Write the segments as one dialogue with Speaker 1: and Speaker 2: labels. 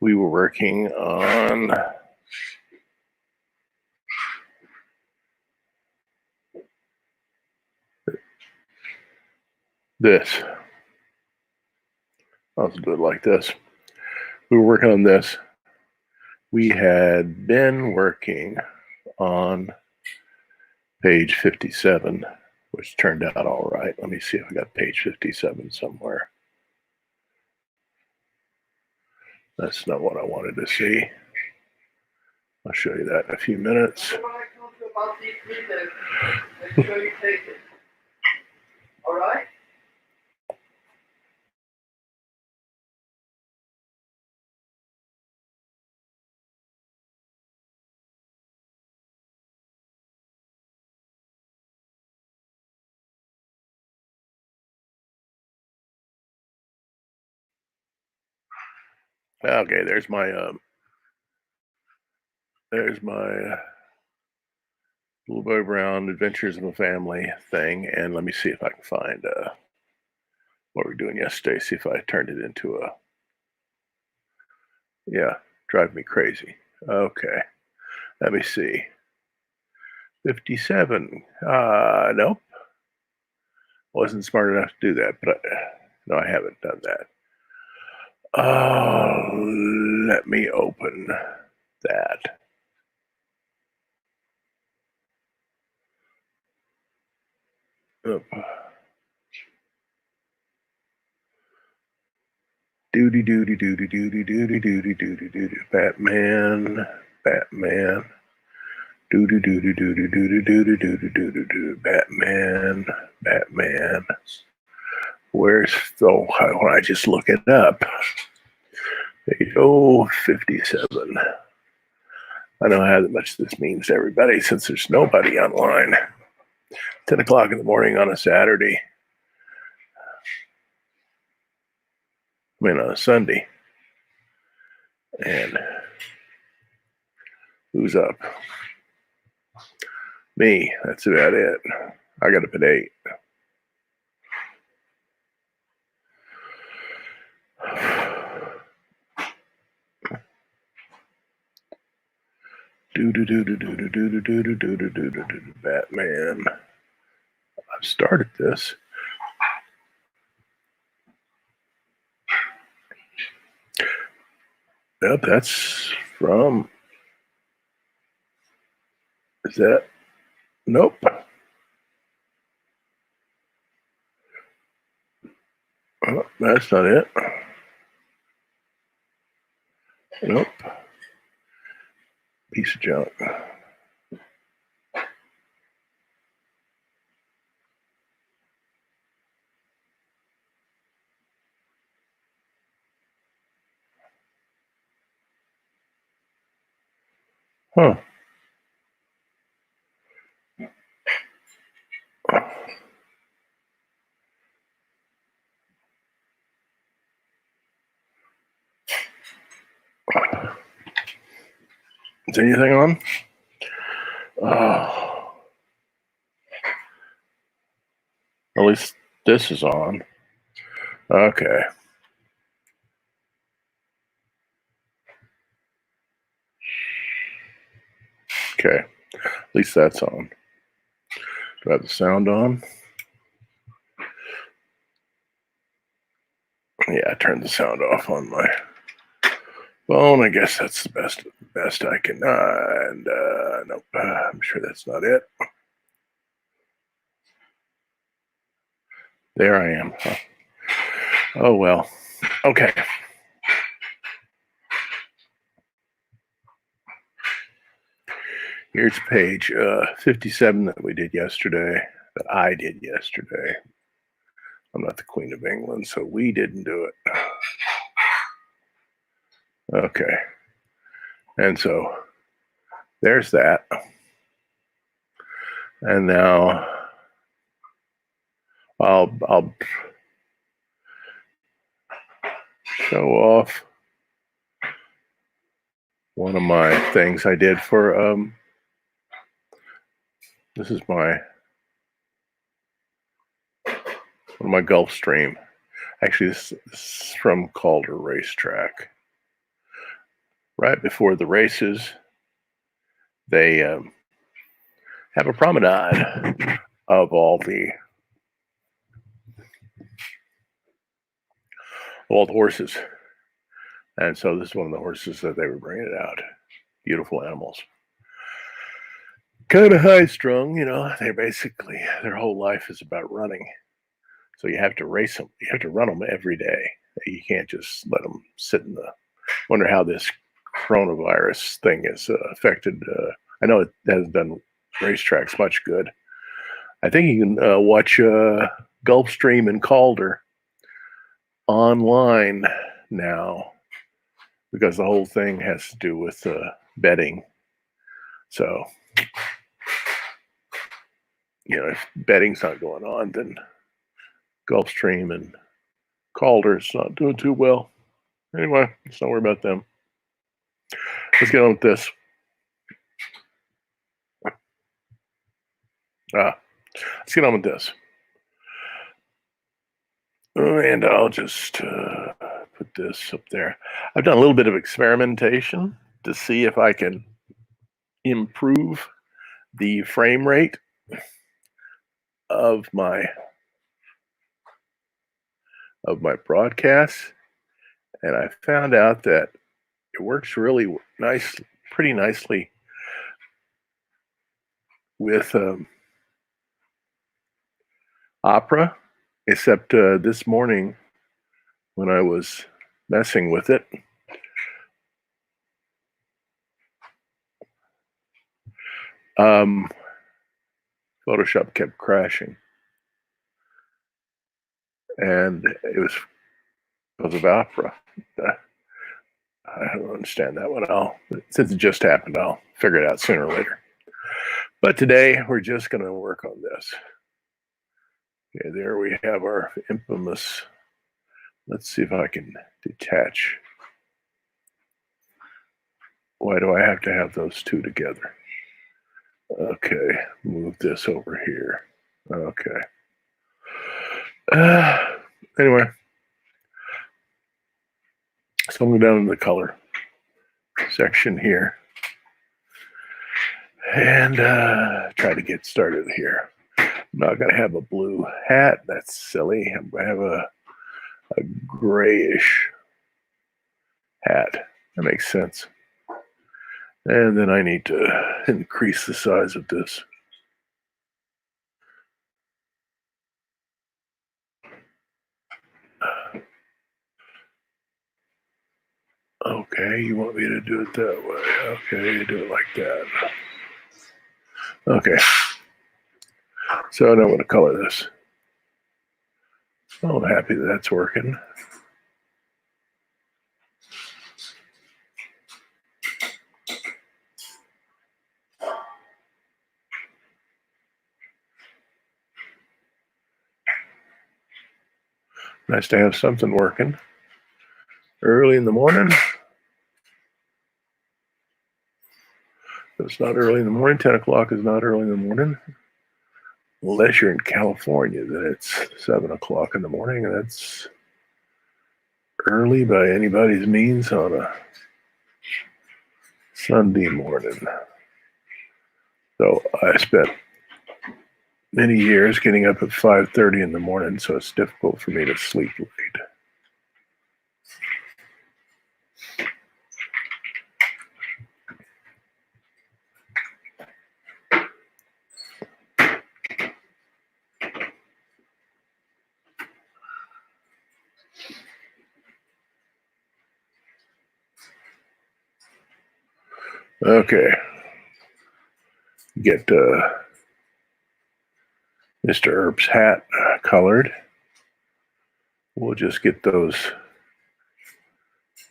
Speaker 1: we were working on this. I'll do it like this. We were working on this. We had been working on page 57, which turned out all right. Let me see if I got page 57 somewhere. That's not what I wanted to see. I'll show you that in a few minutes.
Speaker 2: Make sure you take it. All right?
Speaker 1: Okay, there's my Blueboy Brown Adventures of a Family thing, and let me see if I can find what we were doing yesterday. See if I turned it into a drive me crazy. Okay, let me see. 57. Nope, wasn't smart enough to do that, but no, I haven't done that. Let me open that. Oh. Doody doody doody doody doody doody doody doody. Batman. Doody doody doody doody doody doody doody doody. Batman. Where's when I just look it up? Page 57. I don't know how much this means to everybody since there's nobody online. 10 o'clock in the morning on a Saturday. I mean, on a Sunday. And who's up? Me. That's about it. I got up at 8. Batman. I've started this. Yep, that's from. Is that? Nope. Oh, that's not it. Nope. Piece of junk. Huh. Is anything on? At least this is on. Okay. Okay. At least that's on. Do I have the sound on? Yeah, I turned the sound off on my phone. I guess that's the best I can. And nope, I'm sure that's not it. There I am. Huh. Oh well. Okay. Here's page 57 that we did yesterday. That I did yesterday. I'm not the Queen of England, so we didn't do it. Okay. And so there's that. And now I'll show off one of my things I did for this is one of my Gulfstream. Actually, this is from Calder Racetrack. right before the races, they have a promenade of all the horses. And so this is one of the horses that they were bringing out. Beautiful animals. Kind of high strung, they basically, their whole life is about running. So you have to race them. You have to run them every day. You can't just let them sit in the, wonder how this coronavirus thing has affected. I know it hasn't done racetracks much good. I think you can watch Gulfstream and Calder online now because the whole thing has to do with betting. So, if betting's not going on, then Gulfstream and Calder's not doing too well. Anyway, let's not worry about them. Let's get on with this. Let's get on with this. And I'll just put this up there. I've done a little bit of experimentation to see if I can improve the frame rate of my broadcasts, and I found out that it works really pretty nicely with Opera, except this morning when I was messing with it, Photoshop kept crashing, and it was because of Opera. I don't understand that one. Since it just happened, I'll figure it out sooner or later. But today we're just going to work on this. Okay, there we have our infamous. Let's see if I can detach. Why do I have to have those two together? Okay, move this over here. Okay. Anyway, so I'm going down to the color section here and try to get started here. I'm not going to have a blue hat. That's silly. I'm going to have a grayish hat. That makes sense. And then I need to increase the size of this. Okay, you want me to do it that way. Okay, do it like that. Okay. So now I'm going to color this. Oh, I'm happy that that's working. Nice to have something working early in the morning. It's not early in the morning. 10 o'clock is not early in the morning. Unless you're in California, then it's 7 o'clock in the morning, and that's early by anybody's means on a Sunday morning. So I spent many years getting up at 5:30 in the morning, so it's difficult for me to sleep late. Okay. Get Mr. Earp's hat colored. We'll just get those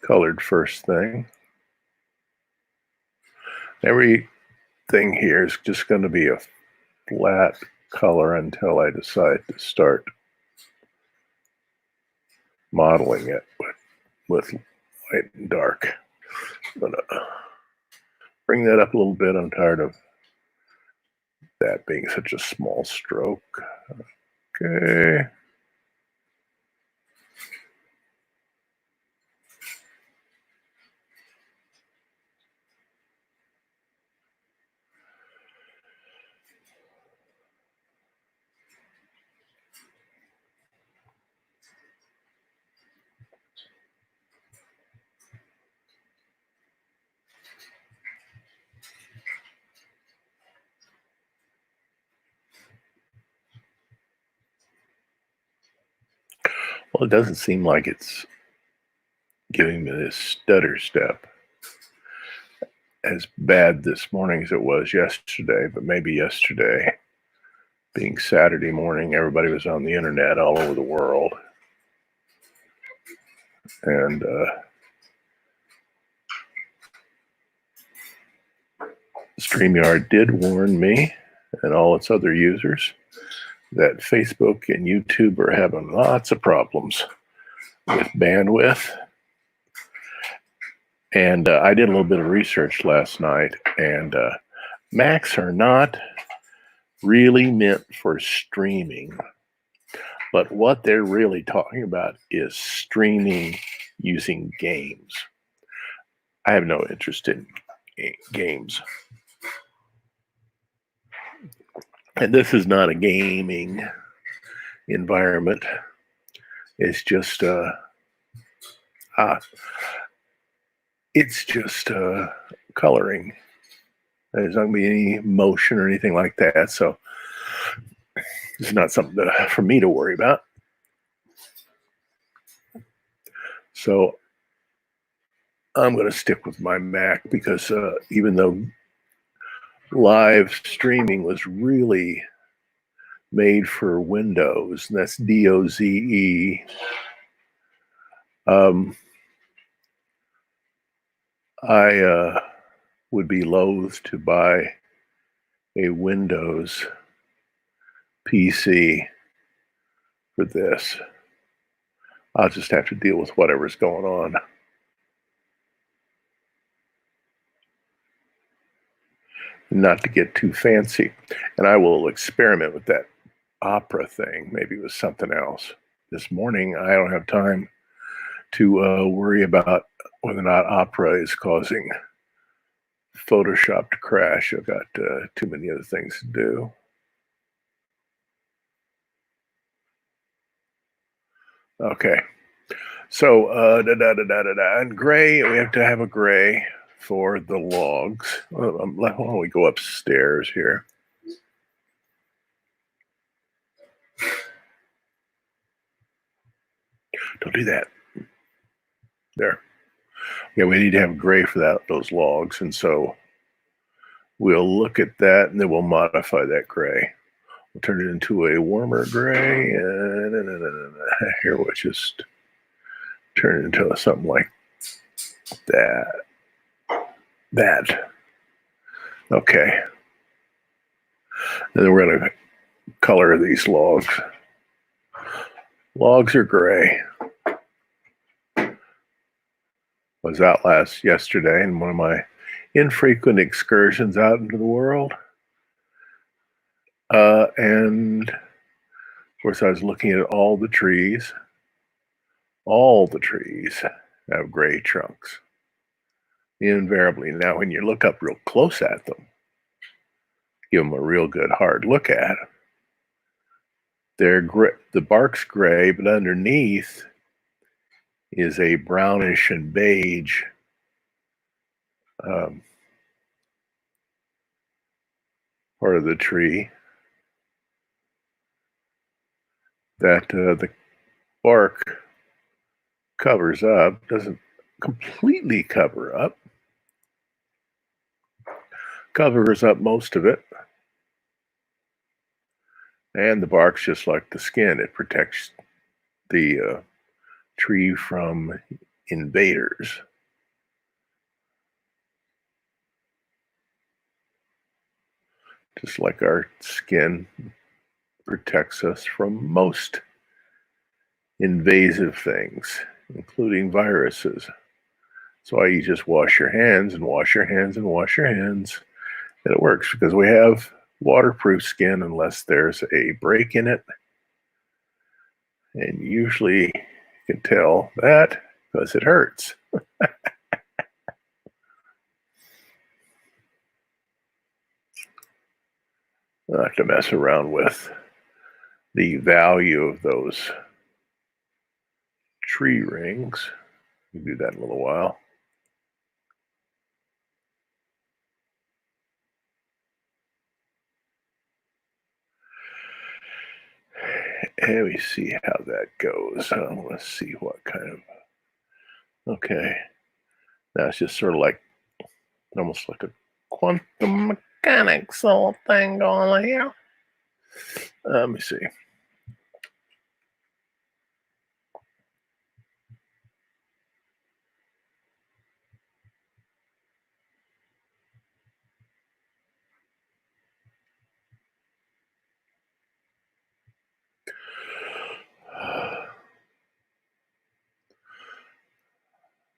Speaker 1: colored first thing. Everything here is just going to be a flat color until I decide to start modeling it with light and dark. I'm going to bring that up a little bit. I'm tired of that being such a small stroke. Okay. Well, it doesn't seem like it's giving me this stutter step as bad this morning as it was yesterday, but maybe yesterday, being Saturday morning, everybody was on the internet all over the world. And StreamYard did warn me and all its other users that Facebook and YouTube are having lots of problems with bandwidth. And I did a little bit of research last night, and Macs are not really meant for streaming, but what they're really talking about is streaming using games. I have no interest in games. And this is not a gaming environment. It's just coloring. There's not going to be any motion or anything like that. So it's not something for me to worry about. So I'm going to stick with my Mac because even though live streaming was really made for Windows, and that's DOZE, I would be loath to buy a Windows PC for this. I'll just have to deal with whatever's going on. Not to get too fancy. And I will experiment with that Opera thing. Maybe it was something else. This morning, I don't have time to worry about whether or not Opera is causing Photoshop to crash. I've got too many other things to do. Okay. So, and gray, we have to have a gray for the logs. Why don't we go upstairs here? Don't do that. There. Yeah, we need to have gray for those logs. And so we'll look at that and then we'll modify that gray. We'll turn it into a warmer gray. And here we'll just turn it into something like that. Okay. And then we're going to color these logs. Logs are gray. Was out yesterday in one of my infrequent excursions out into the world. And of course, I was looking at all the trees. All the trees have gray trunks, invariably. Now, when you look up real close at them, give them a real good hard look at, they're gray. The bark's gray, but underneath is a brownish and beige part of the tree that the bark covers up, doesn't completely cover up, covers up most of it. And the bark's just like the skin. It protects the tree from invaders. Just like our skin protects us from most invasive things, including viruses. That's why you just wash your hands and wash your hands and wash your hands. And it works because we have waterproof skin unless there's a break in it. And usually you can tell that because it hurts. Not to mess around with the value of those tree rings. We'll do that in a little while. Let me see how that goes. I want to see what kind of. Okay. Now it's just sort of like almost like a quantum mechanics little thing going on here. Let me see.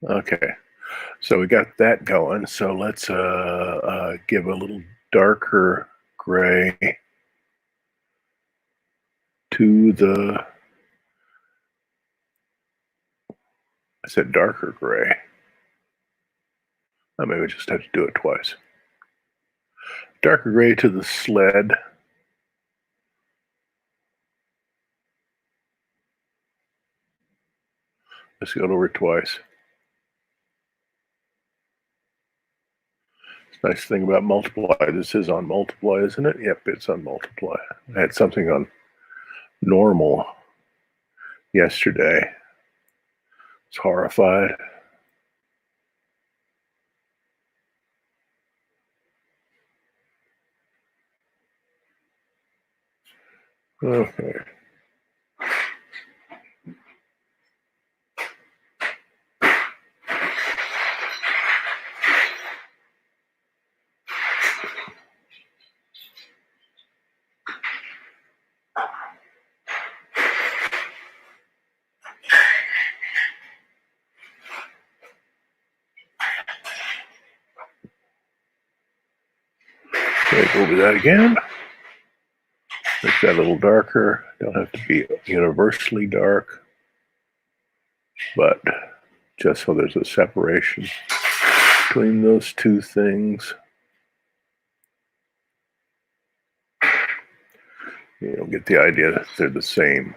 Speaker 1: Okay, so we got that going. So let's give a little darker gray to the. I said darker gray. I maybe just have to do it twice. Darker gray to the sled. Let's go over it twice. Nice thing about multiply. This is on multiply, isn't it? Yep, it's on multiply. I had something on normal yesterday. I was horrified. Okay. Okay, go over that again. Make that a little darker. Don't have to be universally dark, but just so there's a separation between those two things. You don't get the idea that they're the same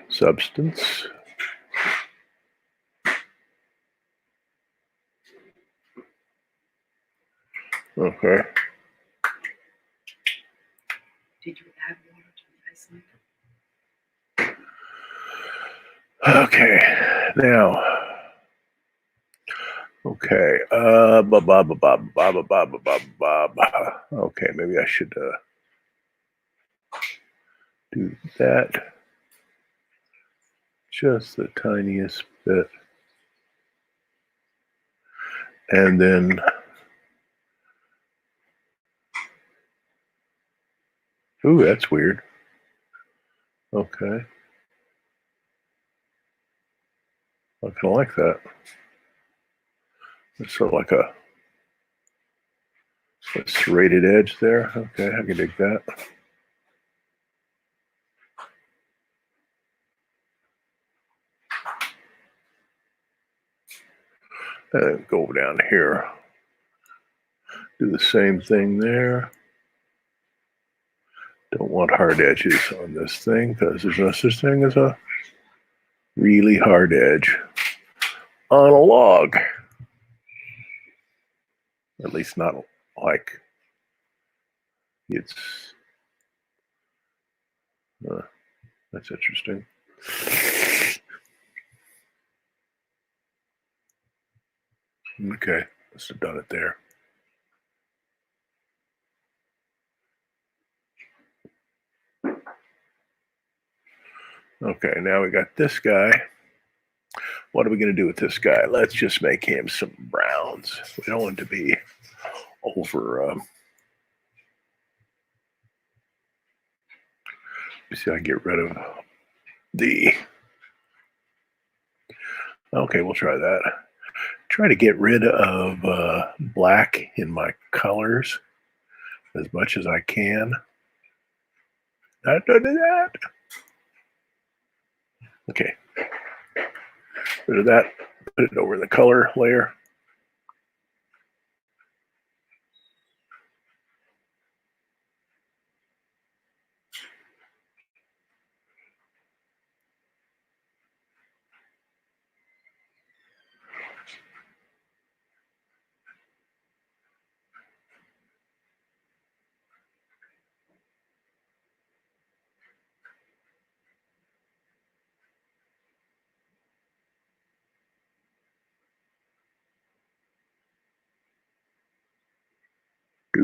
Speaker 1: substance. Okay.
Speaker 2: Did you add water to the ice?
Speaker 1: Okay. Now. Okay. Okay, maybe I should do that just the tiniest bit. And then ooh, that's weird. Okay. I kind of like that. It's sort of like a serrated edge there. Okay, I can dig that. And go down here. Do the same thing there. Don't want hard edges on this thing because there's no such thing as a really hard edge on a log. At least not like it's. That's interesting. Okay, must have done it there. Okay, now we got this guy. What are we going to do with this guy? Let's just make him some browns. We don't want to be over. See, I can get rid of the. Okay, we'll try that. Try to get rid of black in my colors as much as I can. Not do that. Okay. Rid of that. Put it over the color layer.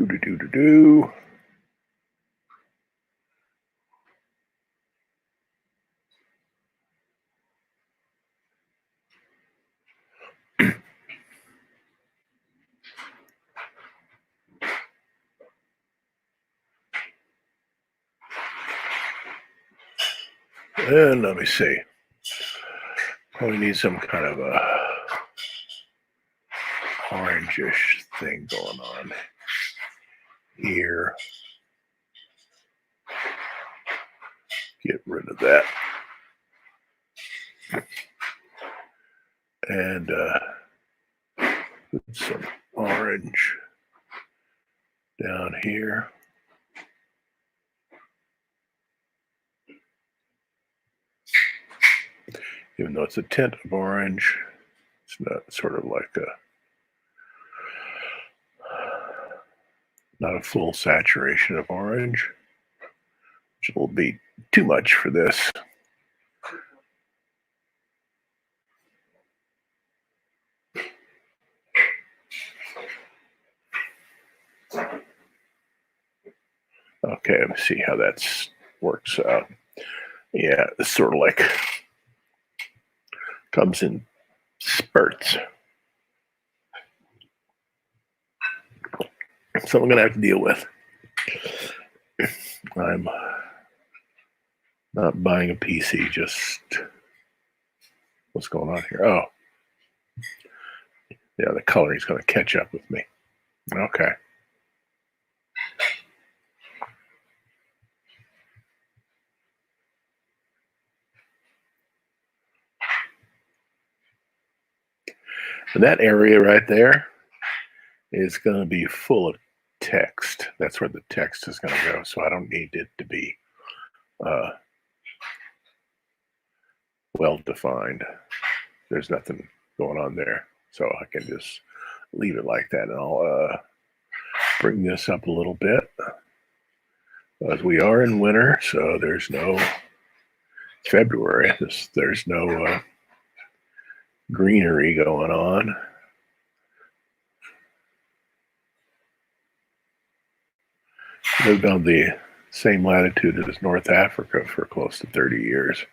Speaker 1: Do. And let me see. Probably need some kind of a orangish thing going on here. Get rid of that. And put some orange down here. Even though it's a tint of orange, it's not sort of like not a full saturation of orange, which will be too much for this. Okay, let me see how that works out. Yeah, it's sort of like comes in spurts. So I'm going to have to deal with. I'm not buying a PC, just what's going on here? Oh, yeah, the coloring's going to catch up with me. Okay. And that area right there is going to be full of text. That's where the text is going to go. So I don't need it to be well defined. There's nothing going on there. So I can just leave it like that. And I'll bring this up a little bit. As we are in winter, so there's no February. There's no greenery going on. Lived on the same latitude as North Africa for close to 30 years.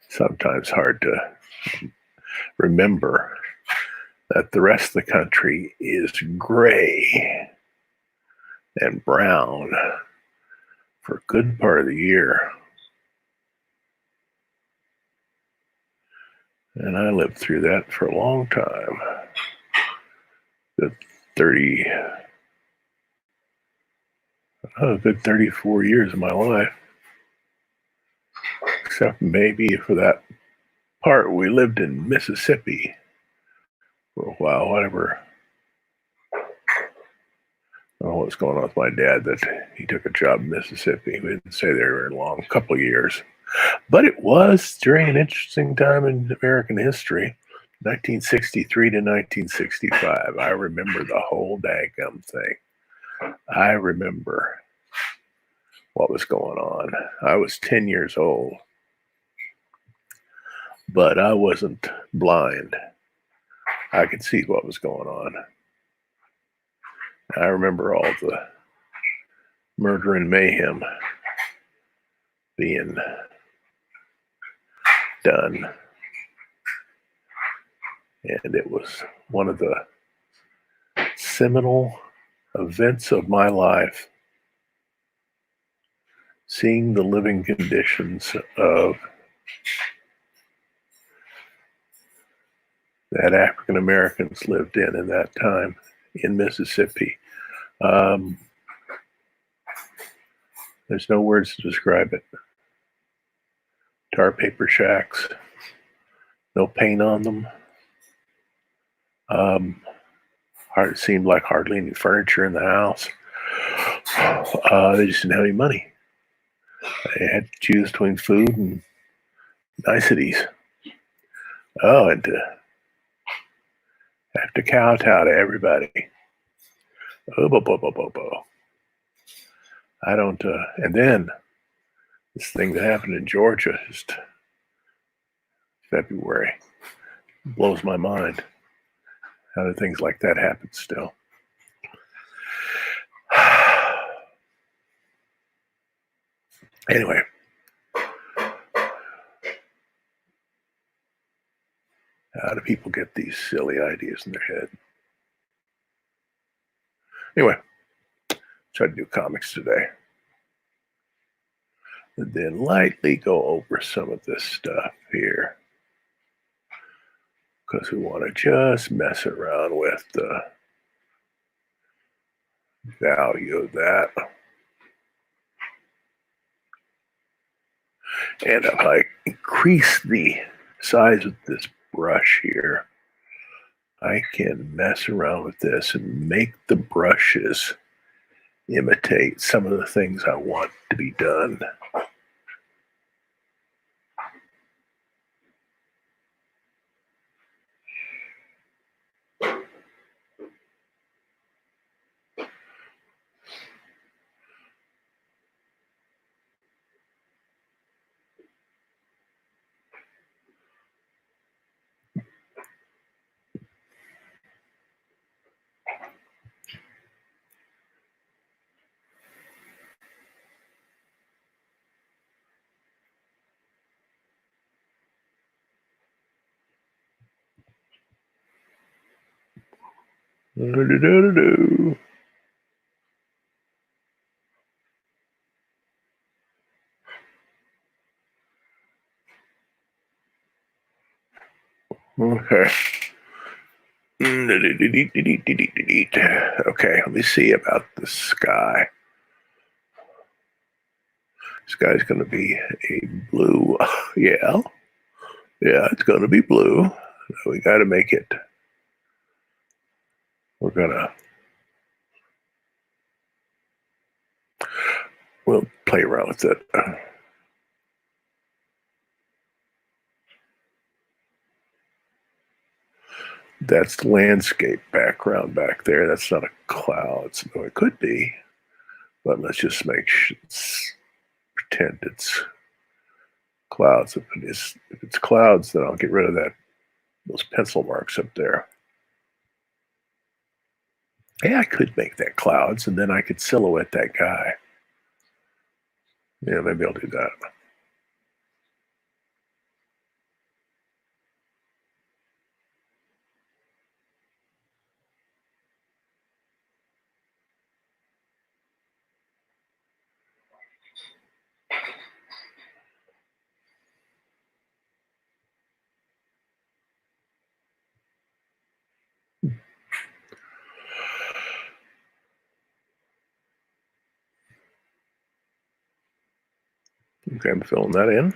Speaker 1: Sometimes hard to remember that the rest of the country is gray and brown for a good part of the year. And I lived through that for a long time. The good 34 years of my life. Except maybe for that part we lived in Mississippi for a while, whatever. I don't know what's going on with my dad that he took a job in Mississippi. We didn't stay there very long, a couple of years. But it was during an interesting time in American history, 1963 to 1965. I remember the whole daggum thing. I remember what was going on. I was 10 years old, but I wasn't blind. I could see what was going on. I remember all the murder and mayhem being done. And it was one of the seminal events of my life, seeing the living conditions of that African Americans lived in that time in Mississippi. There's no words to describe it. Tar paper shacks, no paint on them. It seemed like hardly any furniture in the house. They just didn't have any money. They had to choose between food and niceties. Oh, and to have to kowtow to everybody. I don't, and then this thing that happened in Georgia, just February, blows my mind. How do things like that happen still? Anyway. How do people get these silly ideas in their head? Anyway, try to do comics today. And then lightly go over some of this stuff here. Because we want to just mess around with the value of that. And if I increase the size of this brush here, I can mess around with this and make the brushes imitate some of the things I want to be done. Okay. Okay, let me see about the sky. This guy's going to be a blue. Yeah, it's going to be blue. We got to make it. We're going to. We'll play around with it. That's the landscape background back there. That's not a cloud. So it could be, but let's just pretend it's clouds. If it's clouds, then I'll get rid of those pencil marks up there. Yeah, I could make that clouds, and then I could silhouette that guy. Yeah, maybe I'll do that. Okay, I'm filling that in.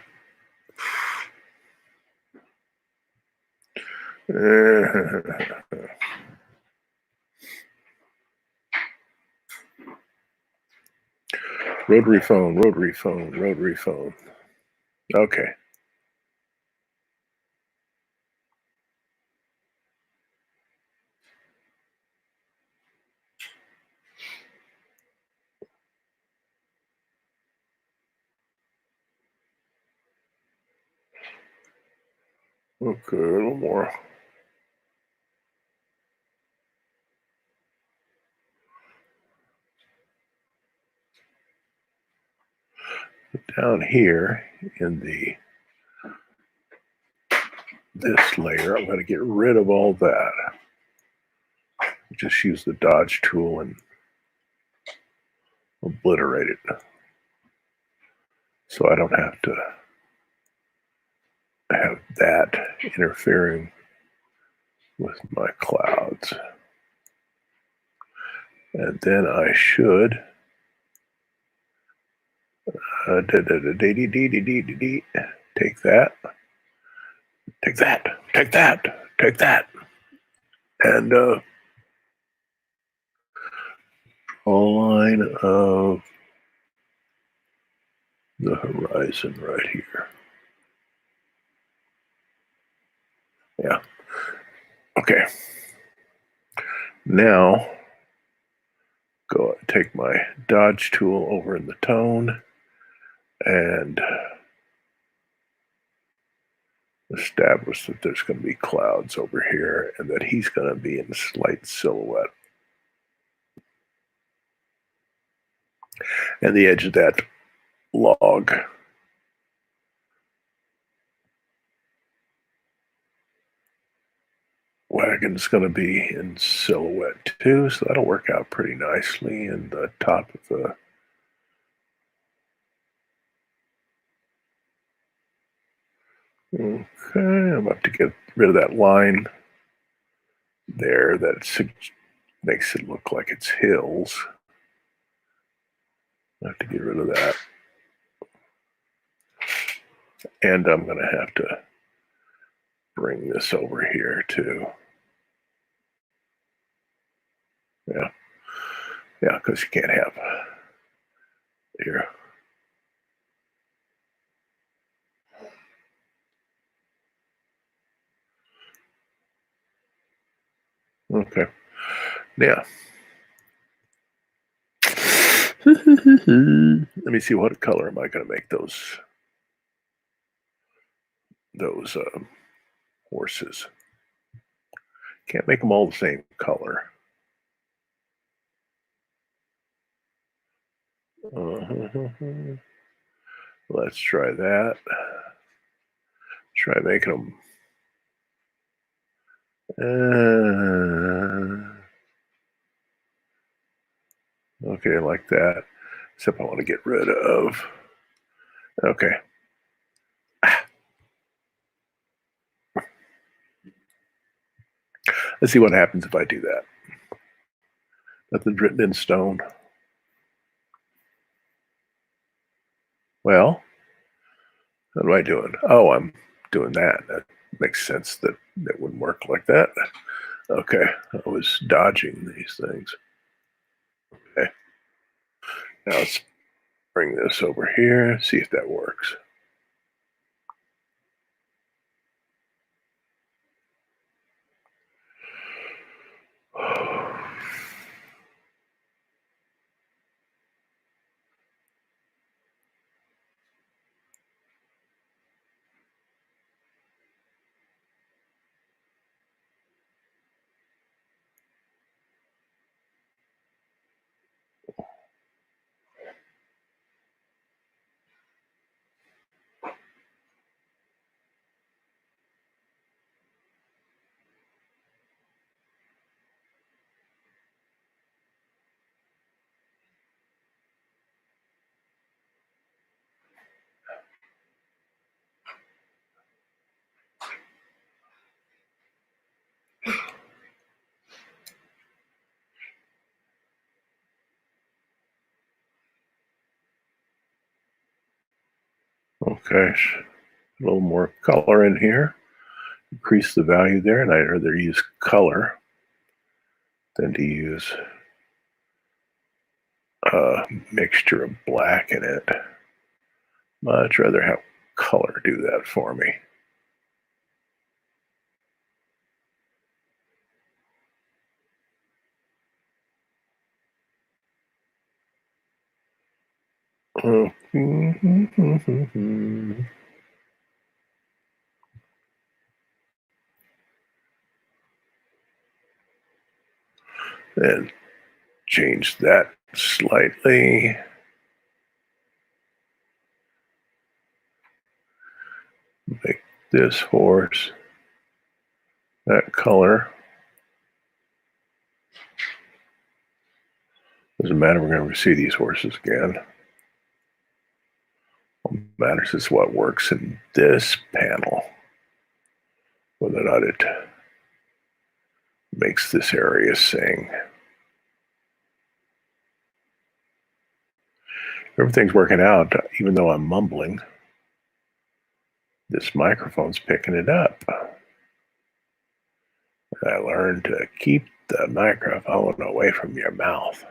Speaker 1: Rotary phone, rotary phone, rotary phone. Okay. Okay, a little more. Down here in this layer, I'm going to get rid of all that. Just use the dodge tool and obliterate it. So I don't have to have that interfering with my clouds. And then I should take that, take that, take that, take that, and draw a line of the horizon right here. Yeah. Okay. Now, go take my dodge tool over in the tone and establish that there's going to be clouds over here and that he's going to be in slight silhouette. And the edge of that log wagon's going to be in silhouette too, so that'll work out pretty nicely in the top of the okay. I'm about to get rid of that line there that makes it look like it's hills. I have to get rid of that. And I'm going to have to bring this over here too. Yeah. Yeah, because you can't have here. Okay. Yeah. Let me see what color am I going to make those horses. Can't make them all the same color. Let's try that. Try making them. Okay, like that. Except I want to get rid of. Okay. Let's see what happens if I do that. Nothing's written in stone. Well, what am I doing? Oh, I'm doing that. That makes sense that it wouldn't work like that. Okay, I was dodging these things. Okay, now let's bring this over here, see if that works. Okay, a little more color in here. Increase the value there, and I'd rather use color than to use a mixture of black in it. Much rather have color do that for me. And change that slightly. Make this horse that color. Doesn't matter, we're going to see these horses again. What matters is what works in this panel, whether or not it makes this area sing. Everything's working out, even though I'm mumbling. This microphone's picking it up. I learned to keep the microphone away from your mouth.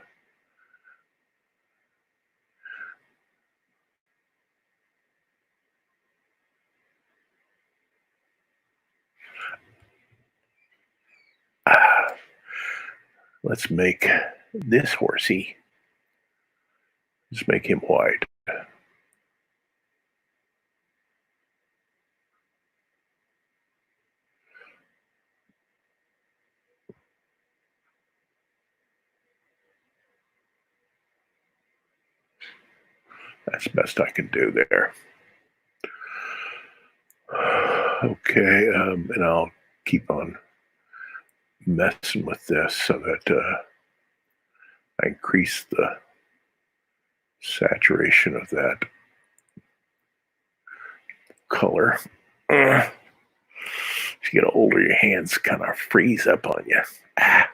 Speaker 1: Let's make this horsey. Let's make him white. That's the best I can do there. Okay, and I'll keep on messing with this so that I increase the saturation of that color. As you get older, your hands kind of freeze up on you. Ah.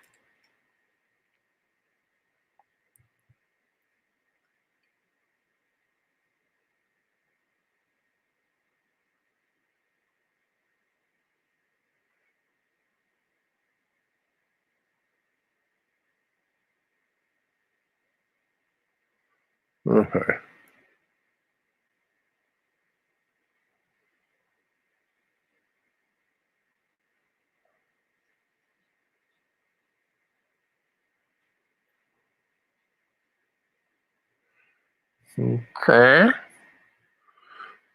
Speaker 1: Okay. Okay.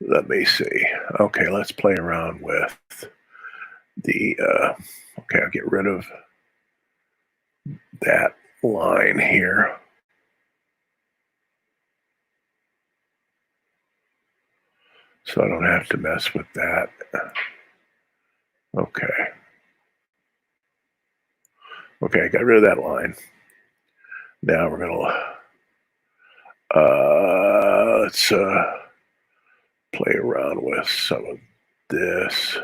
Speaker 1: Let me see. Okay, let's play around with the, okay, I'll get rid of that line here. So I don't have to mess with that. Okay. Okay, I got rid of that line. Now we're gonna let's play around with some of this.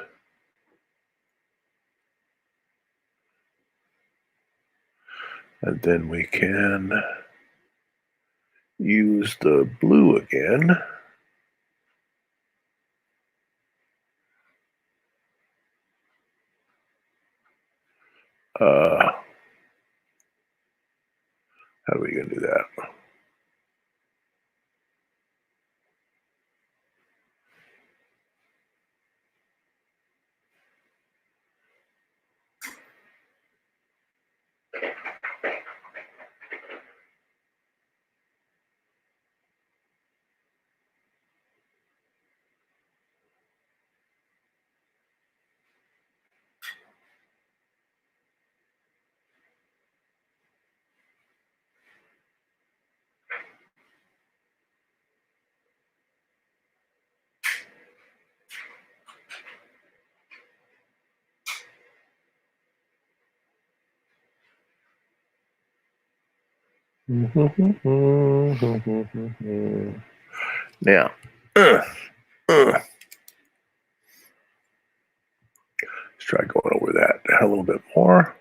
Speaker 1: And then we can use the blue again. How are we gonna do that? Now, let's try going over that a little bit more.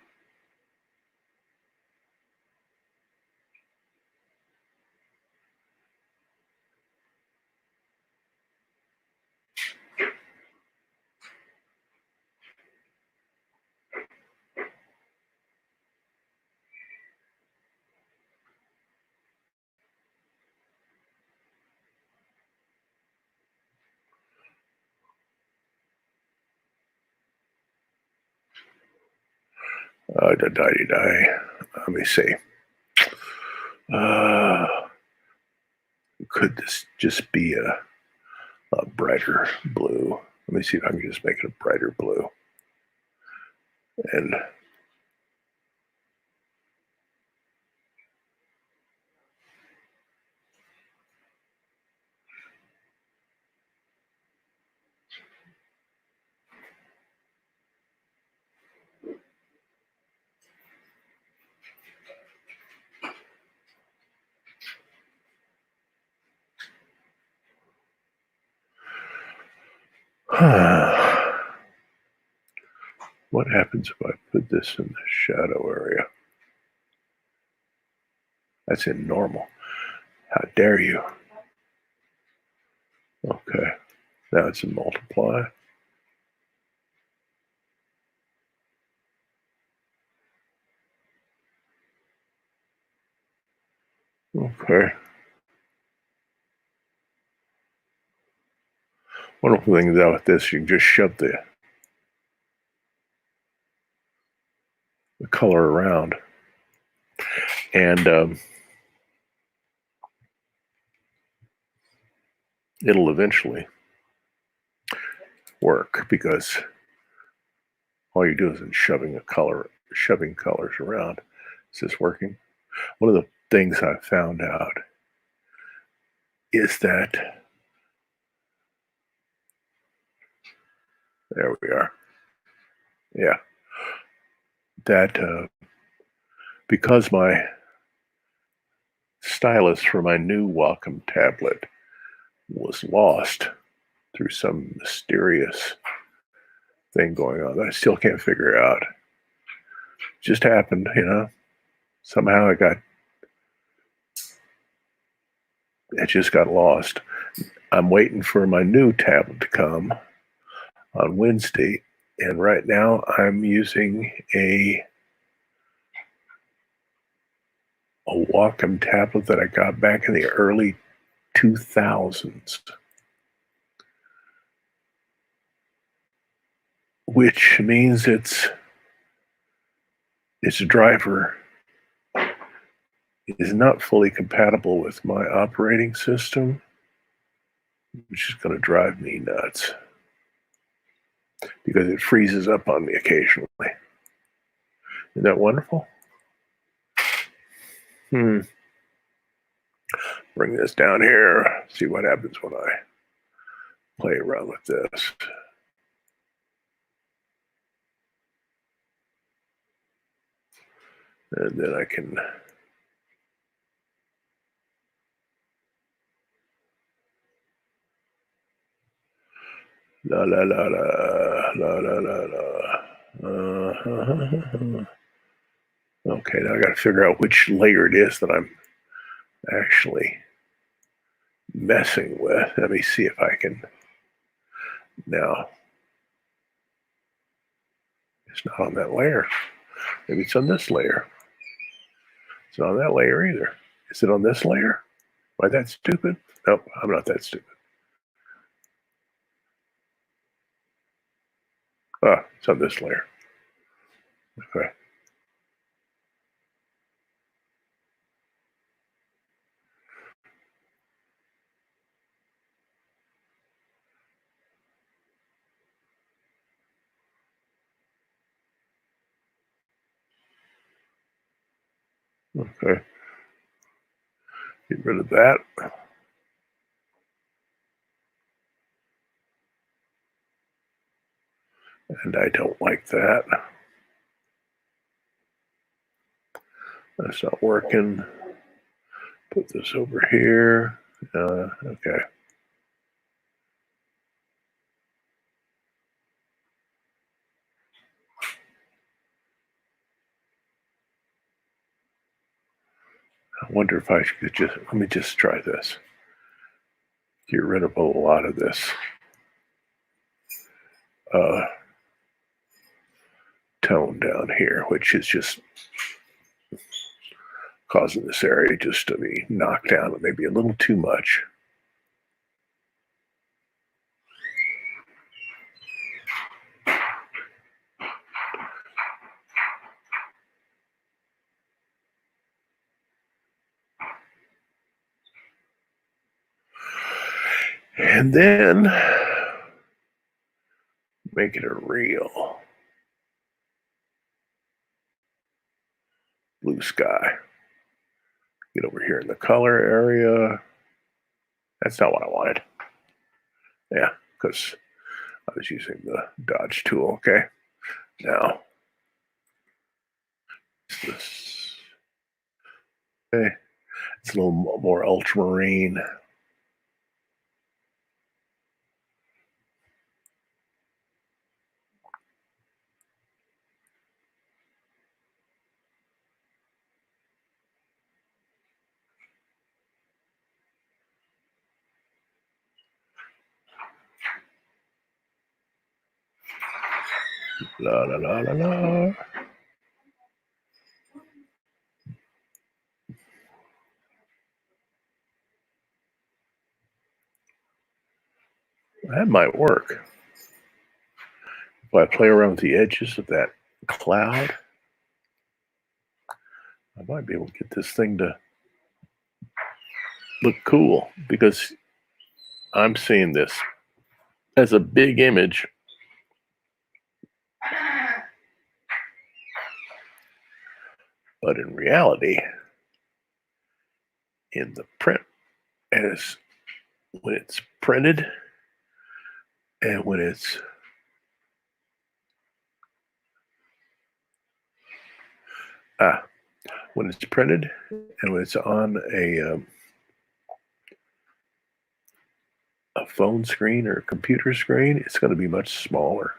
Speaker 1: Let me see. Could this just be a brighter blue? Let me see if I can just make it a brighter blue. And what happens if I put this in the shadow area? That's in normal. How dare you? Okay, now it's in multiply. Okay. Wonderful thing about this, you can just shove the color around, and it'll eventually work because all you do is shoving colors around. Is this working? One of the things I found out is that, there we are. Yeah. That because my stylus for my new Wacom tablet was lost through some mysterious thing going on that I still can't figure out. Just happened, you know. Somehow it just got lost. I'm waiting for my new tablet to come on Wednesday, and right now I'm using a Wacom tablet that I got back in the early 2000s, which means its driver is not fully compatible with my operating system, which is going to drive me nuts because it freezes up on me occasionally. Isn't that wonderful? Bring this down here, see what happens when I play around with this. And then I can la la la la la la la la. Okay, now I got to figure out which layer it is that I'm actually messing with. Let me see if I can. Now, it's not on that layer. Maybe it's on this layer. It's not on that layer either. Is it on this layer? Am I that stupid? Nope, I'm not that stupid. Ah, it's on this layer. Okay. Okay. Get rid of that. And I don't like that. That's not working. Put this over here. Okay. I wonder if I should just, let me just try this. Get rid of a lot of this tone down here, which is just causing this area just to be knocked down maybe a little too much. And then make it a real blue sky. Get over here in the color area. That's not what I wanted. Yeah, because I was using the dodge tool. Okay. Now, this. Okay. It's a little more ultramarine. La la la la la. That might work. If I play around with the edges of that cloud, I might be able to get this thing to look cool because I'm seeing this as a big image. But in reality, in the print, as when it's printed and when it's printed and when it's on a phone screen or a computer screen, it's going to be much smaller.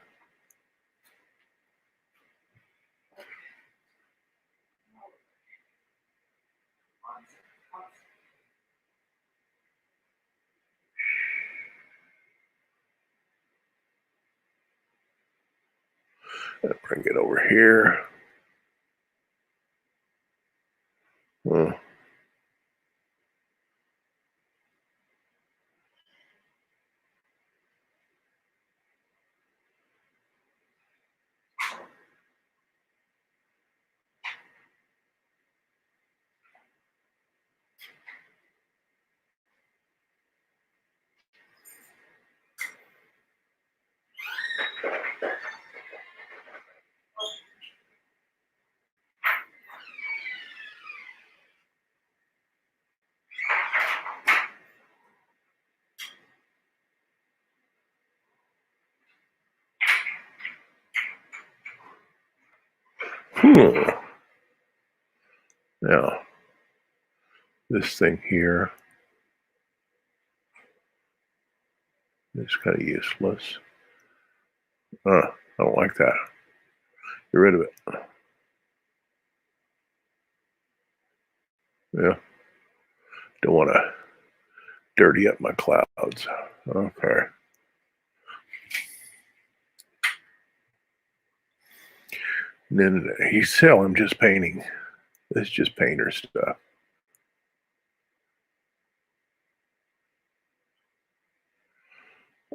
Speaker 1: I'll bring it over here. Hmm. Now, this thing here is kind of useless. I don't like that. Get rid of it. Yeah. Don't want to dirty up my clouds. Okay. And then you see, I'm just painting. This is just painter stuff.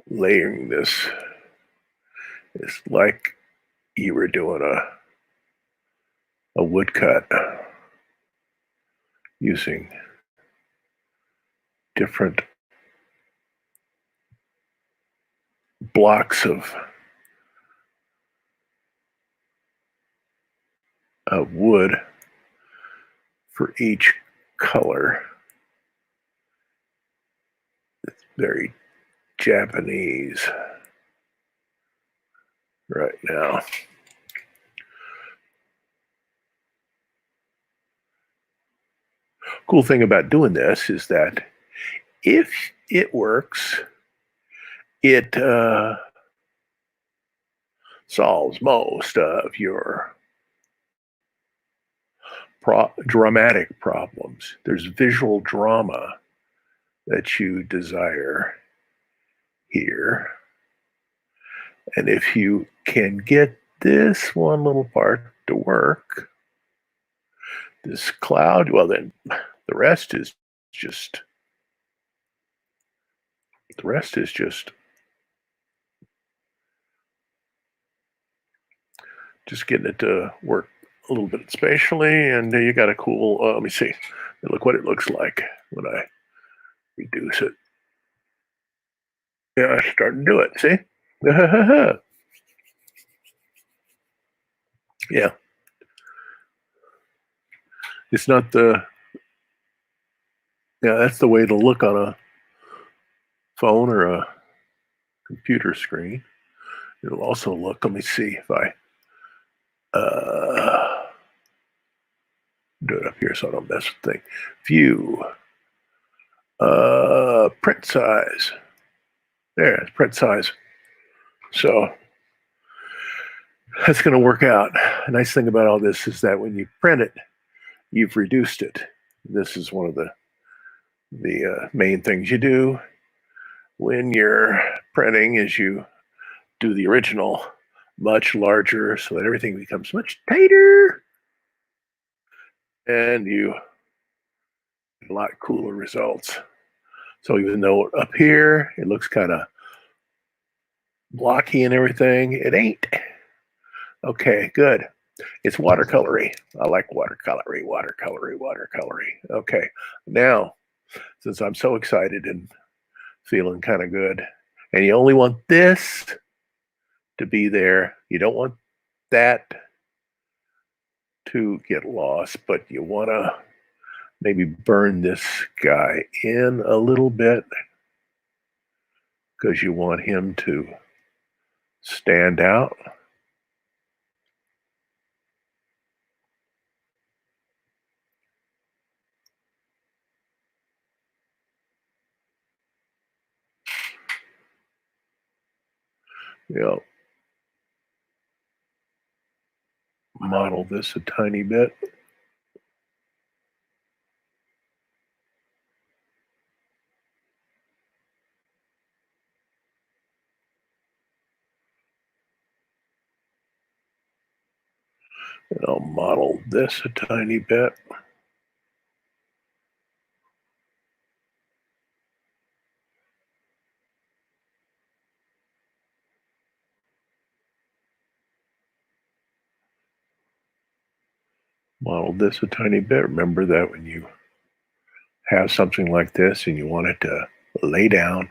Speaker 1: Layering this is like you were doing a woodcut using different blocks of wood for each color. It's very Japanese right now. Cool thing about doing this is that if it works, it solves most of your dramatic problems. There's visual drama that you desire here. And if you can get this one little part to work, this cloud, well, then the rest is just getting it to work a little bit spatially, and you got a cool, let me see, look what it looks like when I reduce it. Yeah, I started to do it, see? Yeah. It's not that's the way to look on a phone or a computer screen. It'll also look, let me see if I do it up here so I don't mess with things. View, print size. There, it's print size. So that's going to work out. A nice thing about all this is that when you print it, you've reduced it. This is one of the main things you do when you're printing is you do the original much larger so that everything becomes much tighter and you get a lot cooler results. So even though up here it looks kind of blocky and everything, it ain't. Okay, good. It's watercolory. I like watercolory. Okay, now, since I'm so excited and feeling kind of good, and you only want this to be there, you don't want that to get lost, but you want to maybe burn this guy in a little bit. because you want him to stand out. Model this a tiny bit. And I'll model this a tiny bit. Model this a tiny bit. Remember that when you have something like this and you want it to lay down,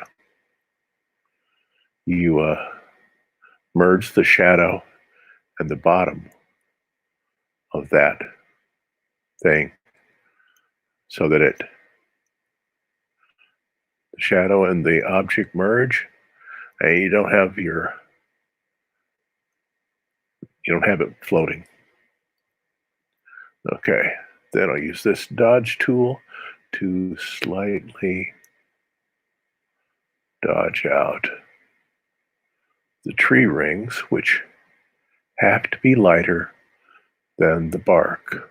Speaker 1: you merge the shadow and the bottom of that thing so that the shadow and the object merge, and you don't have it floating. Okay, then I'll use this dodge tool to slightly dodge out the tree rings, which have to be lighter than the bark.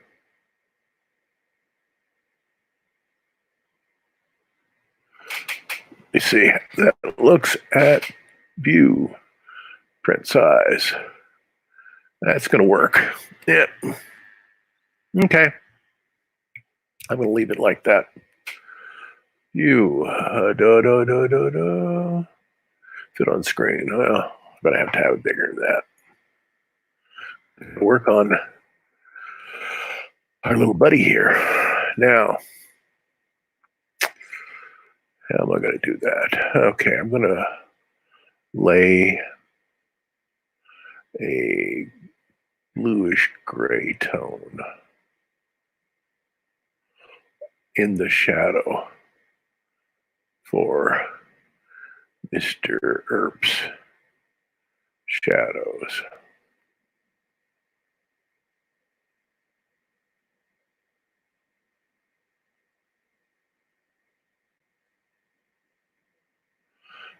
Speaker 1: You see, that looks at view, print size. That's going to work. Yeah. Okay. I'm going to leave it like that. Fit on screen. Well, I'm going to have it bigger than that. Work on our little buddy here. Now, how am I going to do that? Okay, I'm going to lay a bluish gray tone in the shadow for Mr. Earp's shadows.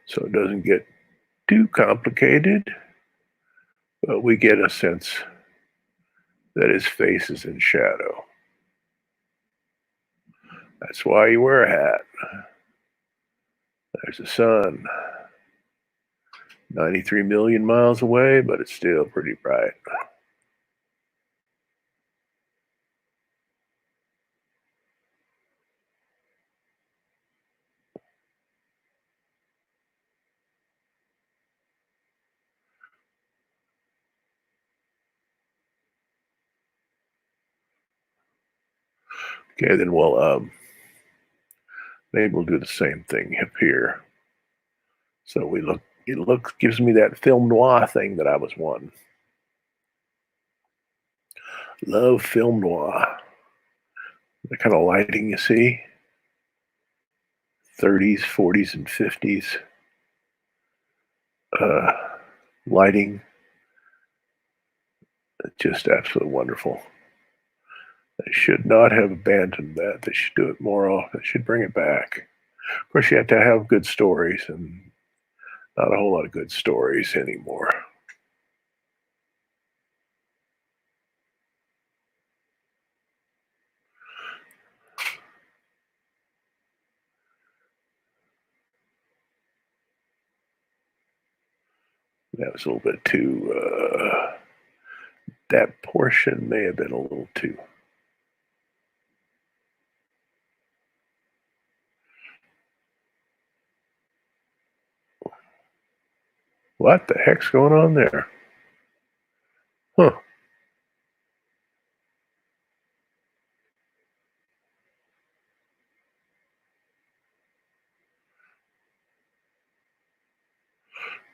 Speaker 1: So it doesn't get too complicated, but we get a sense that his face is in shadow. That's why you wear a hat. There's the sun. 93 million miles away, but it's still pretty bright. Okay, then maybe we'll do the same thing up here. So gives me that film noir thing that I was wanting. Love film noir. The kind of lighting you see. 30s, 40s, and 50s. Lighting. Just absolutely wonderful. They should not have abandoned that. They should do it more often. They should bring it back. Of course, you have to have good stories, and not a whole lot of good stories anymore. That was a little bit too, that portion may have been a little too. What the heck's going on there? Huh.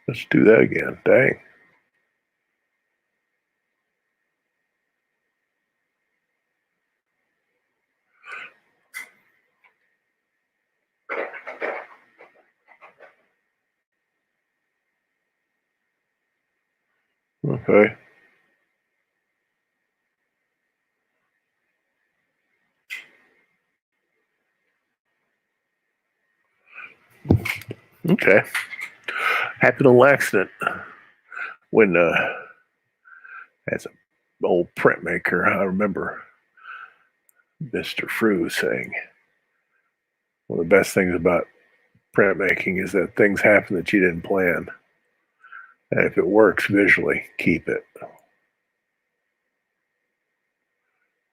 Speaker 1: Let's do that again. Dang. Okay. Okay. Happened on accident when as an old printmaker, I remember Mr. Frew saying one of the best things about printmaking is that things happen that you didn't plan. And if it works visually, keep it.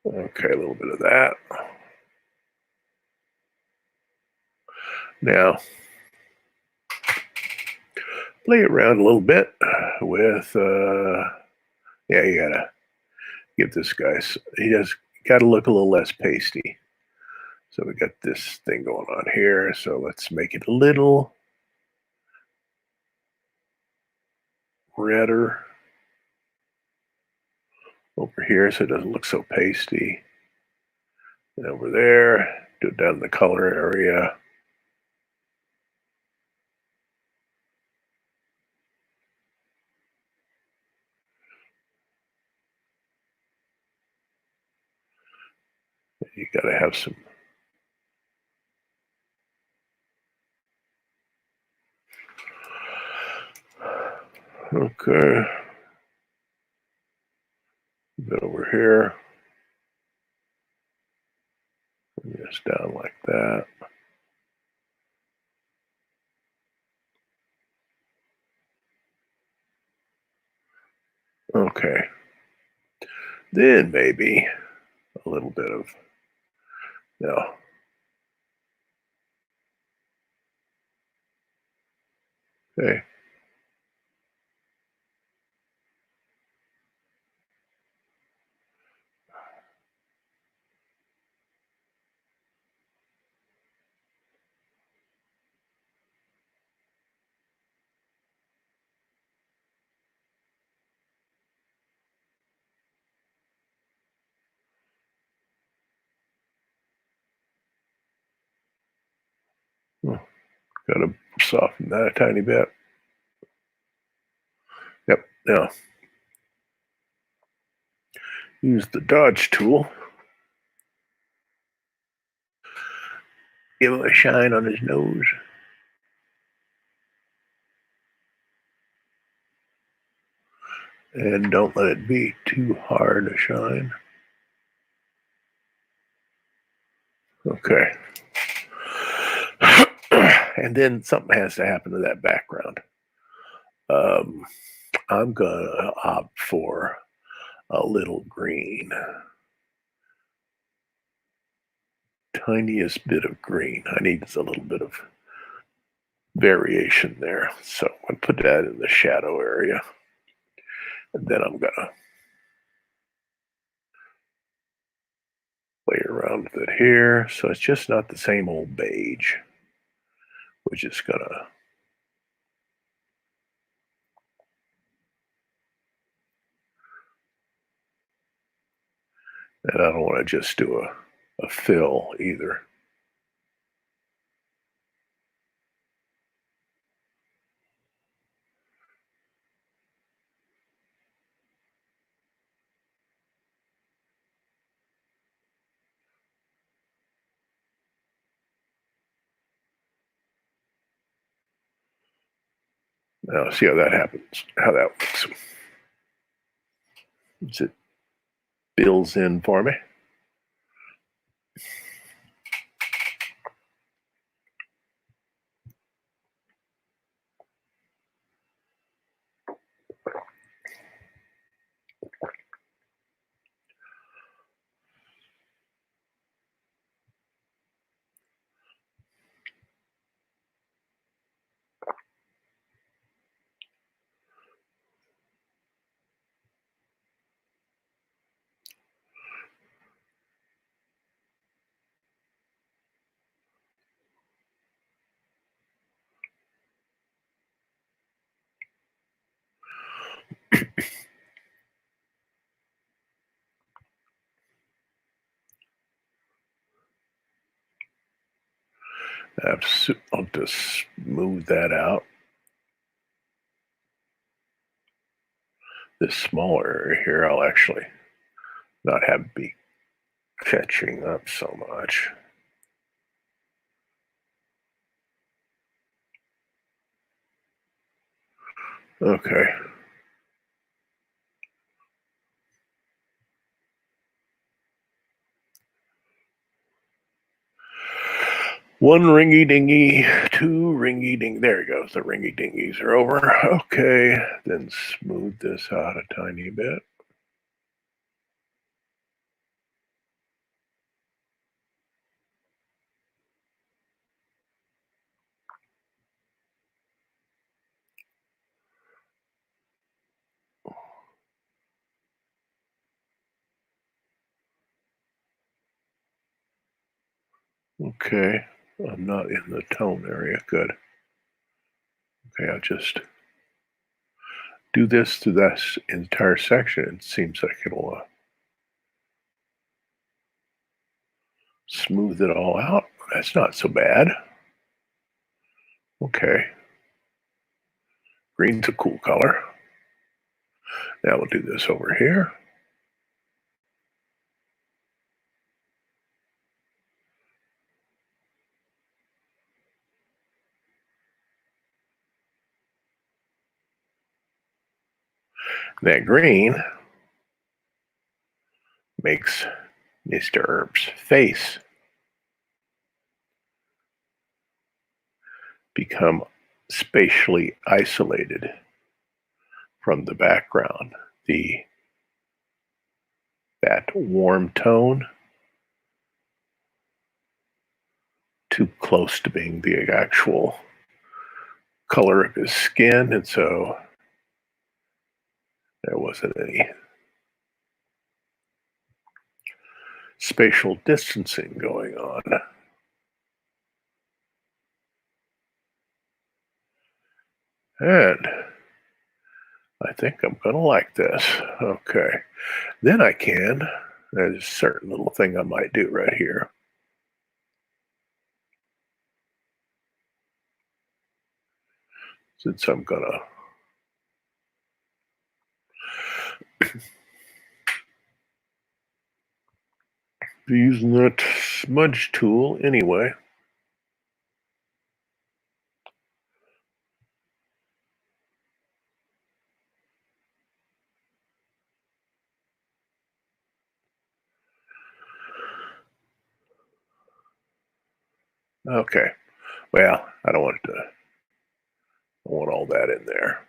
Speaker 1: Okay, a little bit of that. Now, play around a little bit with, yeah, you gotta give this guy, he does gotta look a little less pasty. So we got this thing going on here. So let's make it a little redder over here so it doesn't look so pasty. And over there, do it down in the color area. You got to have some. Okay. A bit over here. Just down like that. Okay. Then maybe a little bit of, no. Okay. Got to soften that a tiny bit. Yep. Now, use the dodge tool. Give him a shine on his nose. And don't let it be too hard a shine. Okay. And then something has to happen to that background. I'm going to opt for a little green. Tiniest bit of green. I need a little bit of variation there. So I'm going to put that in the shadow area. And then I'm going to play around with it here. So it's just not the same old beige. We're just going to. And I don't want to just do a fill either. Now, see how that happens, how that works. It builds in for me. I'll just smooth that out. this smaller area here, I'll actually not have it be catching up so much. Okay. One ringy dingy, two ringy ding. There he goes. The ringy dingies are over. Okay. Then smooth this out a tiny bit. Okay. I'm not in the tone area. Good. Okay. I'll just do this to this entire section. It seems like it'll smooth it all out. That's not so bad. Okay. Green's a cool color. Now we'll do this over here. That green makes Mr. Earp's face become spatially isolated from the background. That warm tone too close to being the actual color of his skin, and so there wasn't any spatial distancing going on. And I think I'm going to like this. Okay. Then I can, there's a certain little thing I might do right here. Since I'm going to be using that smudge tool anyway. Okay. Well, I don't want all that in there.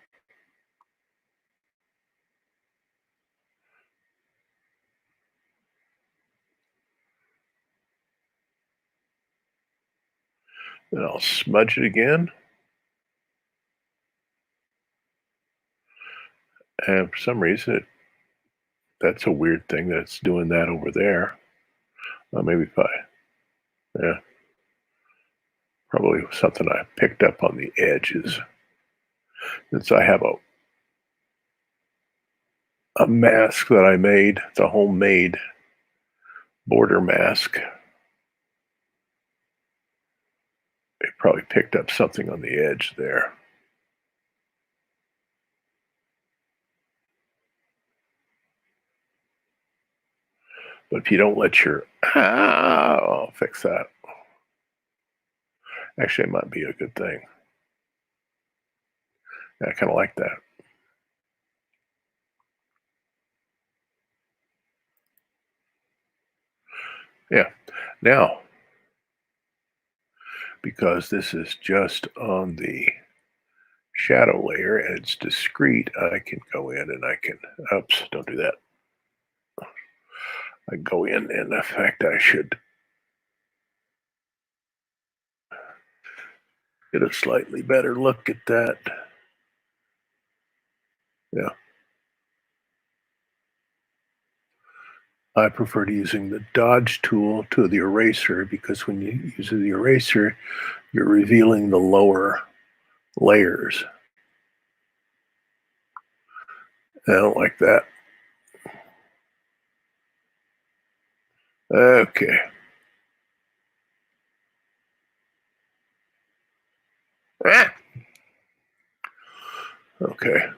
Speaker 1: Then I'll smudge it again. And for some reason, that's a weird thing that it's doing that over there. Maybe if yeah, probably something I picked up on the edges. Since I have a mask that I made, it's a homemade border mask. It probably picked up something on the edge there. But if you don't let I'll fix that. Actually, it might be a good thing. I kind of like that. Yeah. Now, because this is just on the shadow layer and it's discrete, I can go in and I can, oops, don't do that. I go in and in fact, I should get a slightly better look at that. Yeah. I prefer using the dodge tool to the eraser because when you use the eraser, you're revealing the lower layers. I don't like that. Okay. Ah. Okay.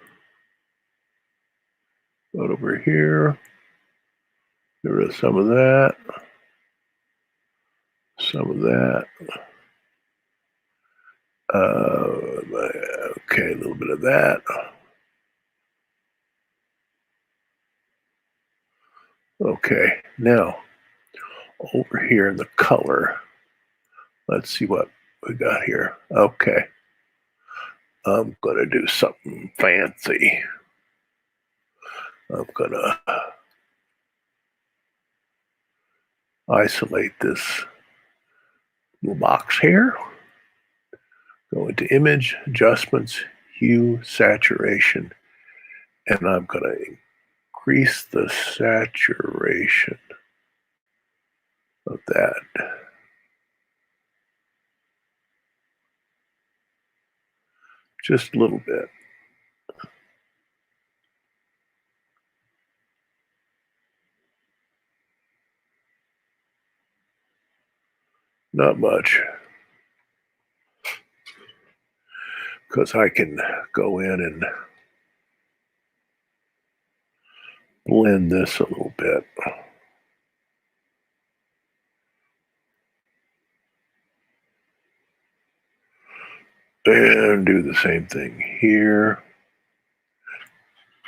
Speaker 1: here. Get rid of some of that. Some of that. Okay, a little bit of that. Okay, now over here in the color, let's see what we got here. Okay, I'm gonna do something fancy. I'm gonna isolate this little box here. Go into image, adjustments, hue, saturation, and I'm gonna increase the saturation of that. Just a little bit. Not much. Because I can go in and blend this a little bit. And do the same thing here.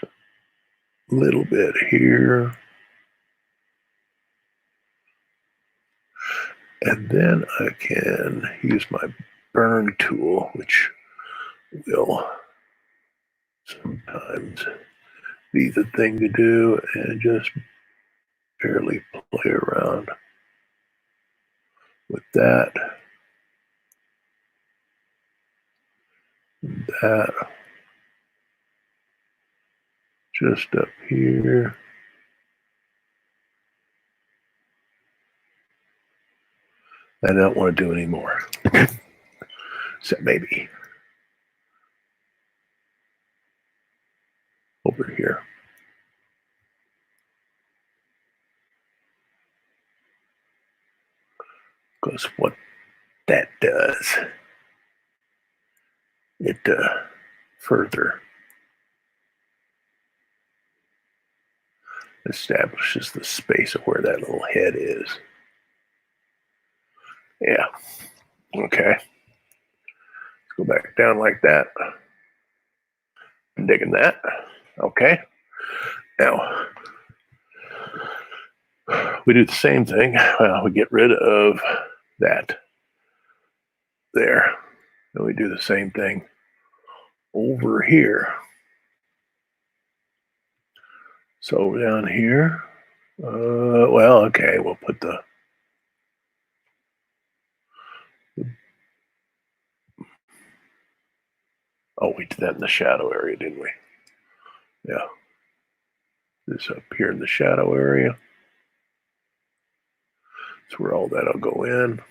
Speaker 1: A little bit here. And then I can use my burn tool, which will sometimes be the thing to do, and just barely play around with that. And that. Just up here. I don't want to do any more. So maybe over here. Because what that does, it further establishes the space of where that little head is. Yeah. Okay. Let's go back down like that. I'm digging that. Okay. Now, we do the same thing. We get rid of that there. And we do the same thing over here. So down here, well, okay, we'll put the oh, we did that in the shadow area, didn't we? Yeah. This up here in the shadow area. That's where all that'll go in.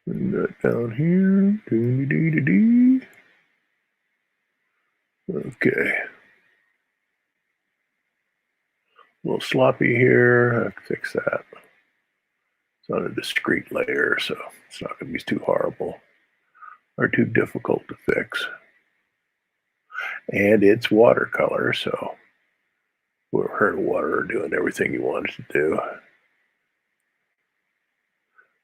Speaker 1: Bring that down here. Doo-dee-dee-dee-dee. Okay. A little sloppy here. I can fix that. It's on a discrete layer, so it's not going to be too horrible or too difficult to fix. And it's watercolor, so we'll hurt water doing everything you want it to do.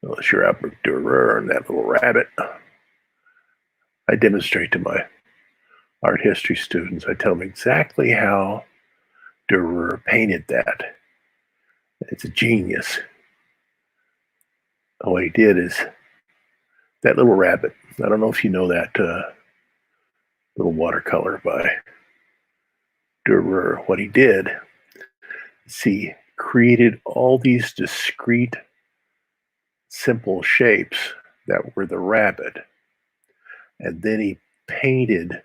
Speaker 1: Unless you're out with Durer and that little rabbit. I demonstrate to my art history students. I tell them exactly how Durer painted that. It's a genius. And what he did is that little rabbit. I don't know if you know that little watercolor by Durer. What he did is he created all these discrete, simple shapes that were the rabbit, and then he painted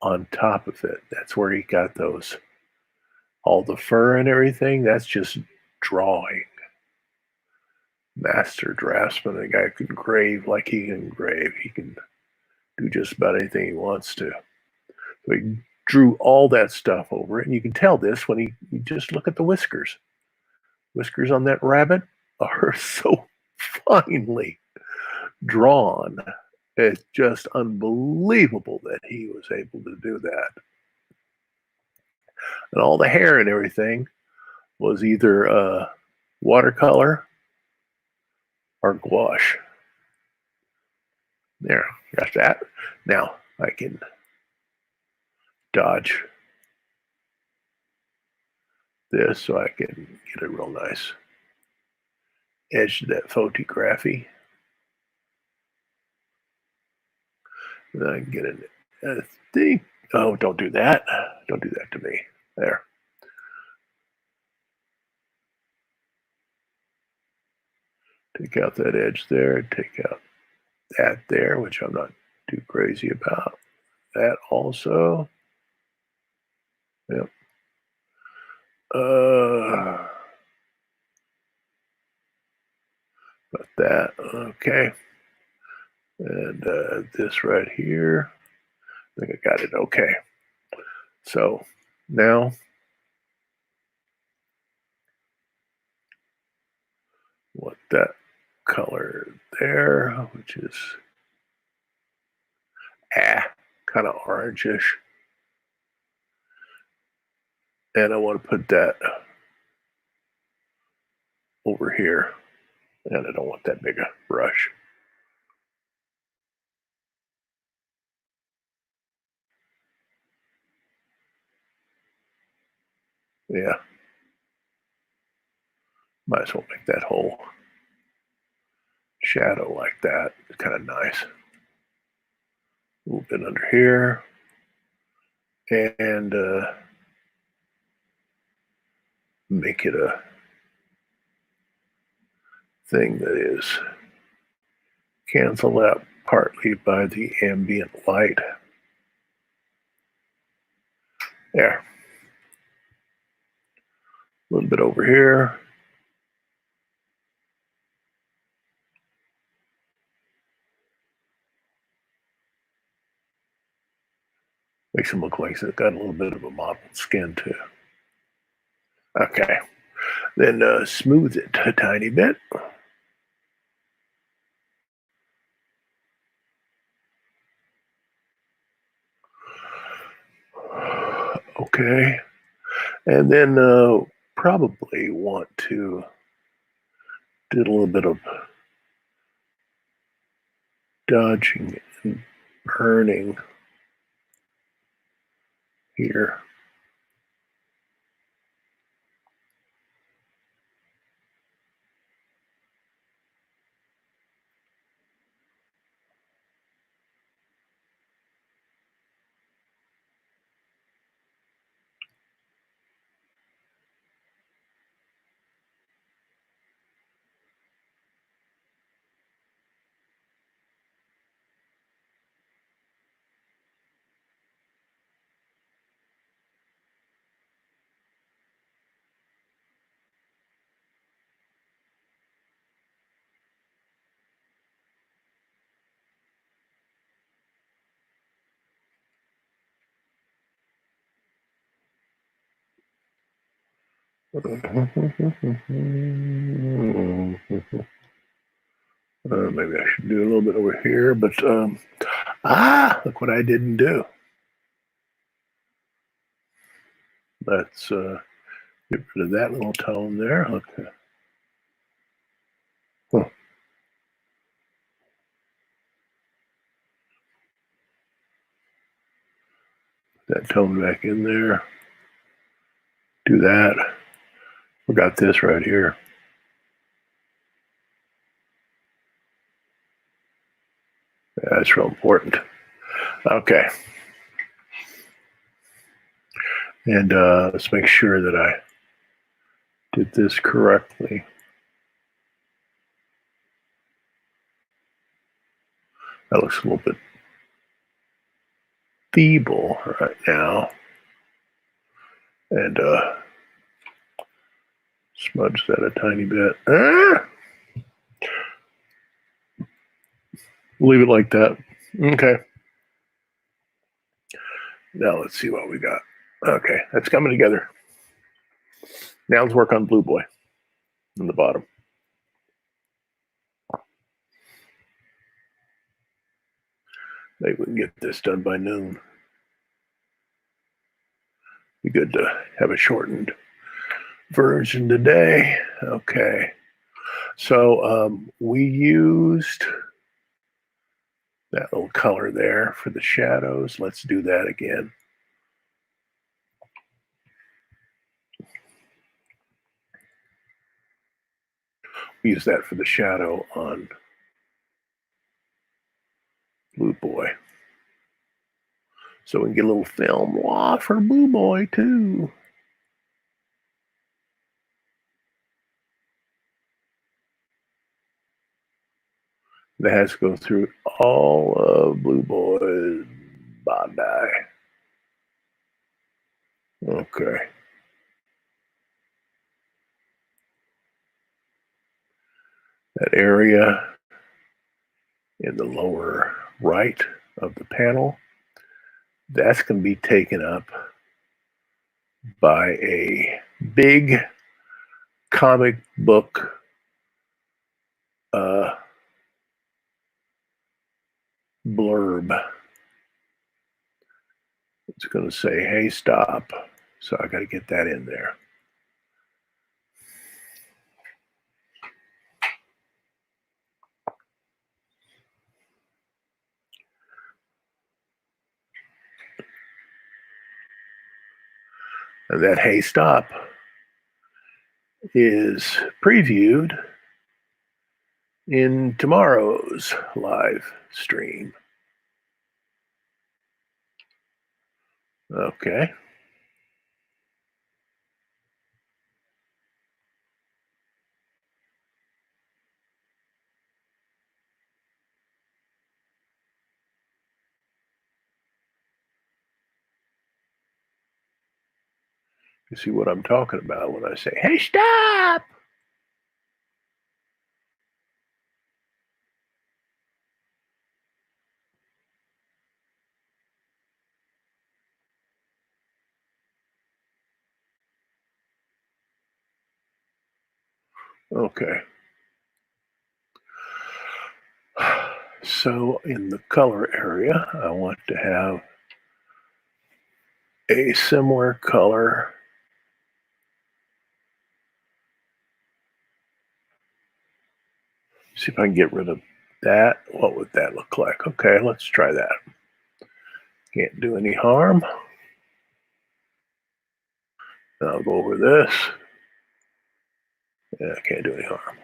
Speaker 1: on top of it. That's where he got those, all the fur and everything. That's just drawing. Master draftsman. The guy can engrave like he can engrave. He can do just about anything he wants to. So he drew all that stuff over it, and you can tell this when you just look at the whiskers. Whiskers on that rabbit are so finely drawn. It's just unbelievable that he was able to do that. And all the hair and everything was either watercolor or gouache. There, got that. Now I can dodge this so I can get a real nice edge to that photography. And then I can get a thing. Oh, don't do that. Don't do that to me. There. Take out that edge there. Take out that there, which I'm not too crazy about. That also. Yep. But that, okay. And this right here, I think I got it. Okay. So now want that color there, which is kind of orangish. And I want to put that over here. And I don't want that big a brush. Yeah. Might as well make that whole shadow like that. It's kind of nice. A little bit under here. And make it a thing that is canceled out partly by the ambient light. There. A little bit over here. Makes him look like he's got a little bit of a mottled skin too. Okay. Then smooth it a tiny bit. Okay. And then probably want to do a little bit of dodging and burning here. Maybe I should do a little bit over here, but look what I didn't do. Let's get rid of that little tone there. Okay. Huh. That tone back in there. Do that. Forgot this right here. That's real important. Okay. And let's make sure that I did this correctly. That looks a little bit feeble right now. And smudge that a tiny bit. Leave it like that. Okay. Now let's see what we got. Okay, that's coming together. Now let's work on Blueboy on the bottom. Maybe we can get this done by noon. Be good to have a shortened version today. Okay. So we used that little color there for the shadows. Let's do that again. We use that for the shadow on Blueboy. So we can get a little film for Blueboy too. That has to go through all of Blueboy's body. Okay. That area in the lower right of the panel, that's going to be taken up by a big comic book blurb. It's going to say, hey, stop. So I got to get that in there. And that hey, stop is previewed in tomorrow's live stream. Okay. You see what I'm talking about when I say, hey, stop. Okay. So in the color area, I want to have a similar color. See if I can get rid of that. What would that look like? Okay, let's try that. Can't do any harm. I'll go over this. Yeah, can't do any harm.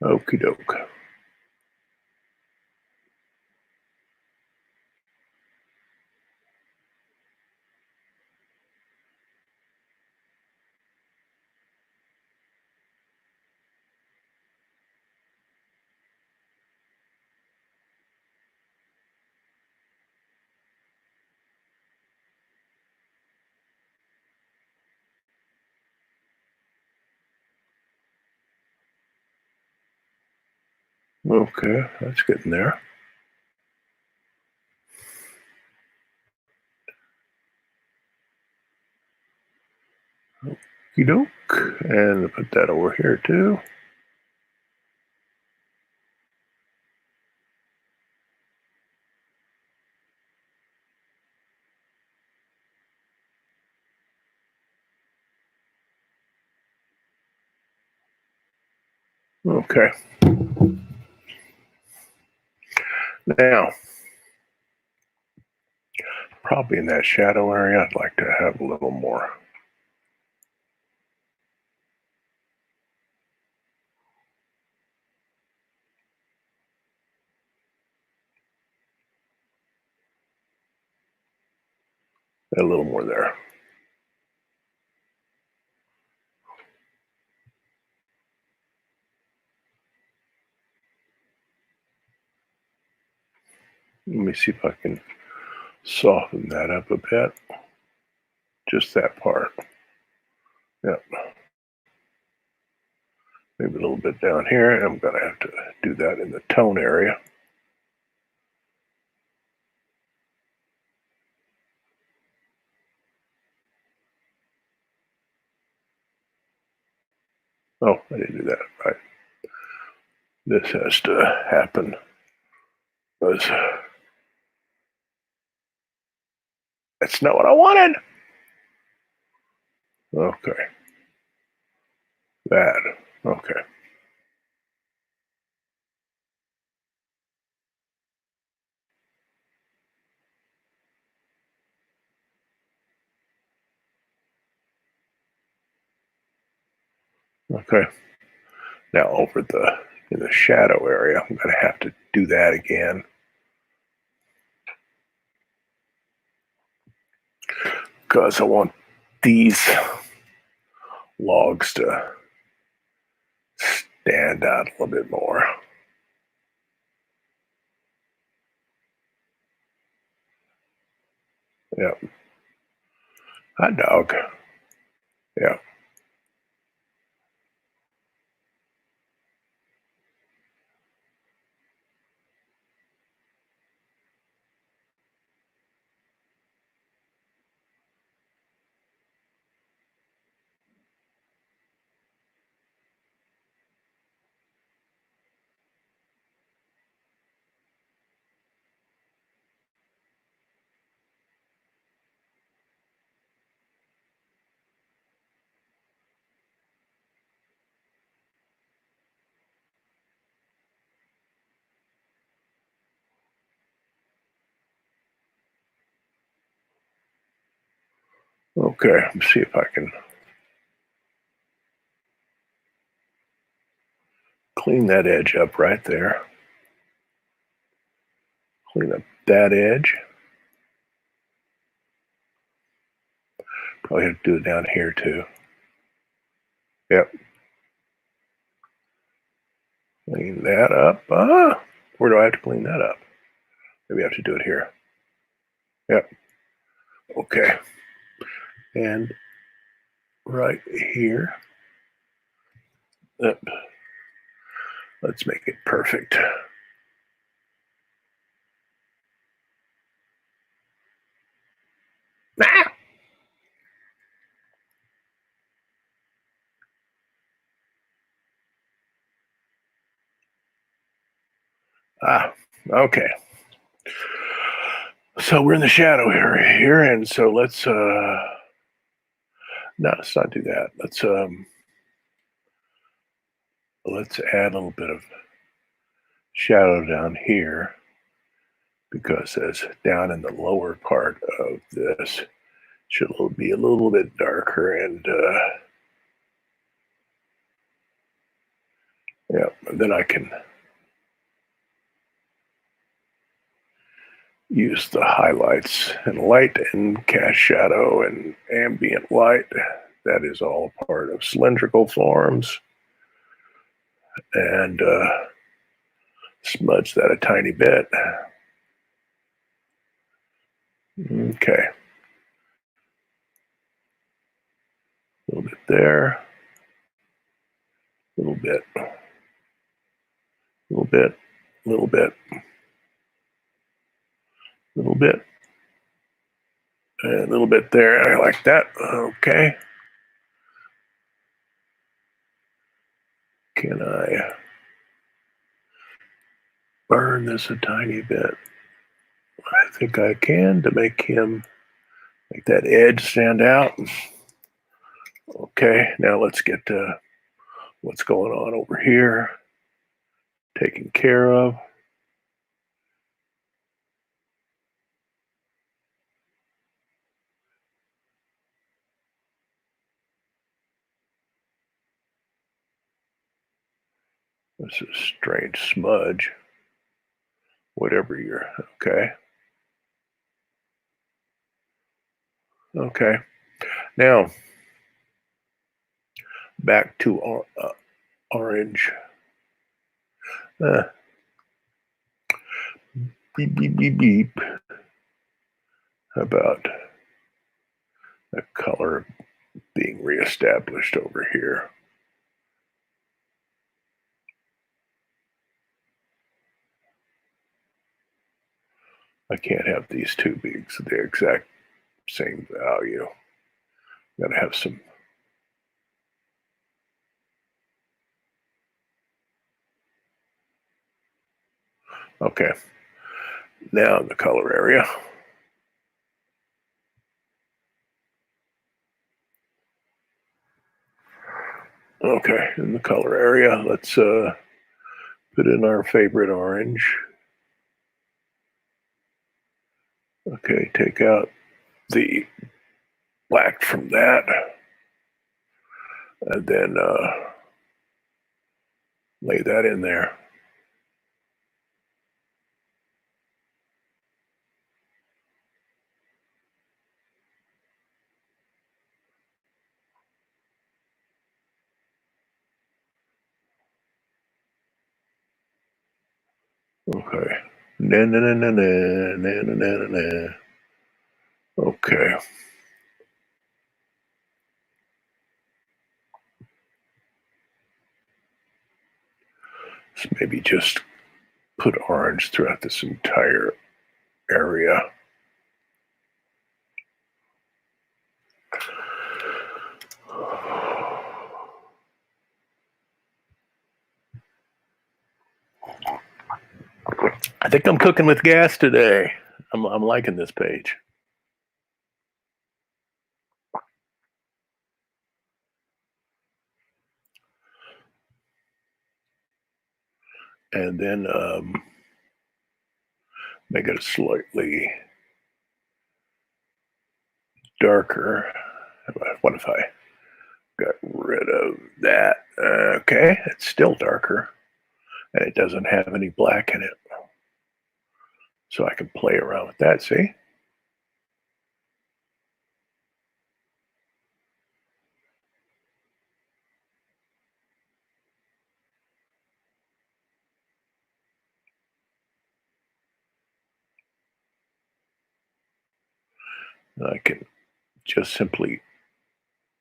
Speaker 1: Okie doke. Okay, that's getting there. Okey doke. And put that over here too. Okay. Now, probably in that shadow area, I'd like to have a little more. A little more there. Let me see if I can soften that up a bit. Just that part. Yep. Maybe a little bit down here. I'm going to have to do that in the tone area. Oh, I didn't do that right. This has to happen because that's not what I wanted. Okay. That. Okay. Okay. Now over in the shadow area, I'm going to have to do that again because I want these logs to stand out a little bit more. Yeah. Hot dog. Yeah. Okay. Let's see if I can clean that edge up right there. Clean up that edge. Probably have to do it down here too. Yep. Clean that up. Where do I have to clean that up? Maybe I have to do it here. Yep. Okay. And right here. Yep. Let's make it perfect. Ah! Okay. So we're in the shadow area here, and so let's no, let's not do that. Let's add a little bit of shadow down here because as down in the lower part of this should be a little bit darker and yeah, and then I can use the highlights and light and cast shadow and ambient light. That is all part of cylindrical forms. And smudge that a tiny bit. Okay. A little bit there. A little bit. A little bit. little bit, little bit, and a little bit there. I like that. Okay. Can I burn this a tiny bit? I think I can to make that edge stand out. Okay, now let's get to what's going on over here. Taken care of. This is a strange smudge. Whatever you're, okay. Okay. Now, back to orange. Beep, beep, beep, beep. How about the color being reestablished over here? I can't have these two be the exact same value. Gotta have some. Okay. Now in the color area. Okay, in the color area, let's put in our favorite orange. Okay, take out the black from that. And then lay that in there. Okay. Na na na na na na na na na. Okay. So maybe just put orange throughout this entire area. I think I'm cooking with gas today. I'm liking this page. And then make it slightly darker. What if I got rid of that? Okay, it's still darker. And it doesn't have any black in it. So I can play around with that, see? I can just simply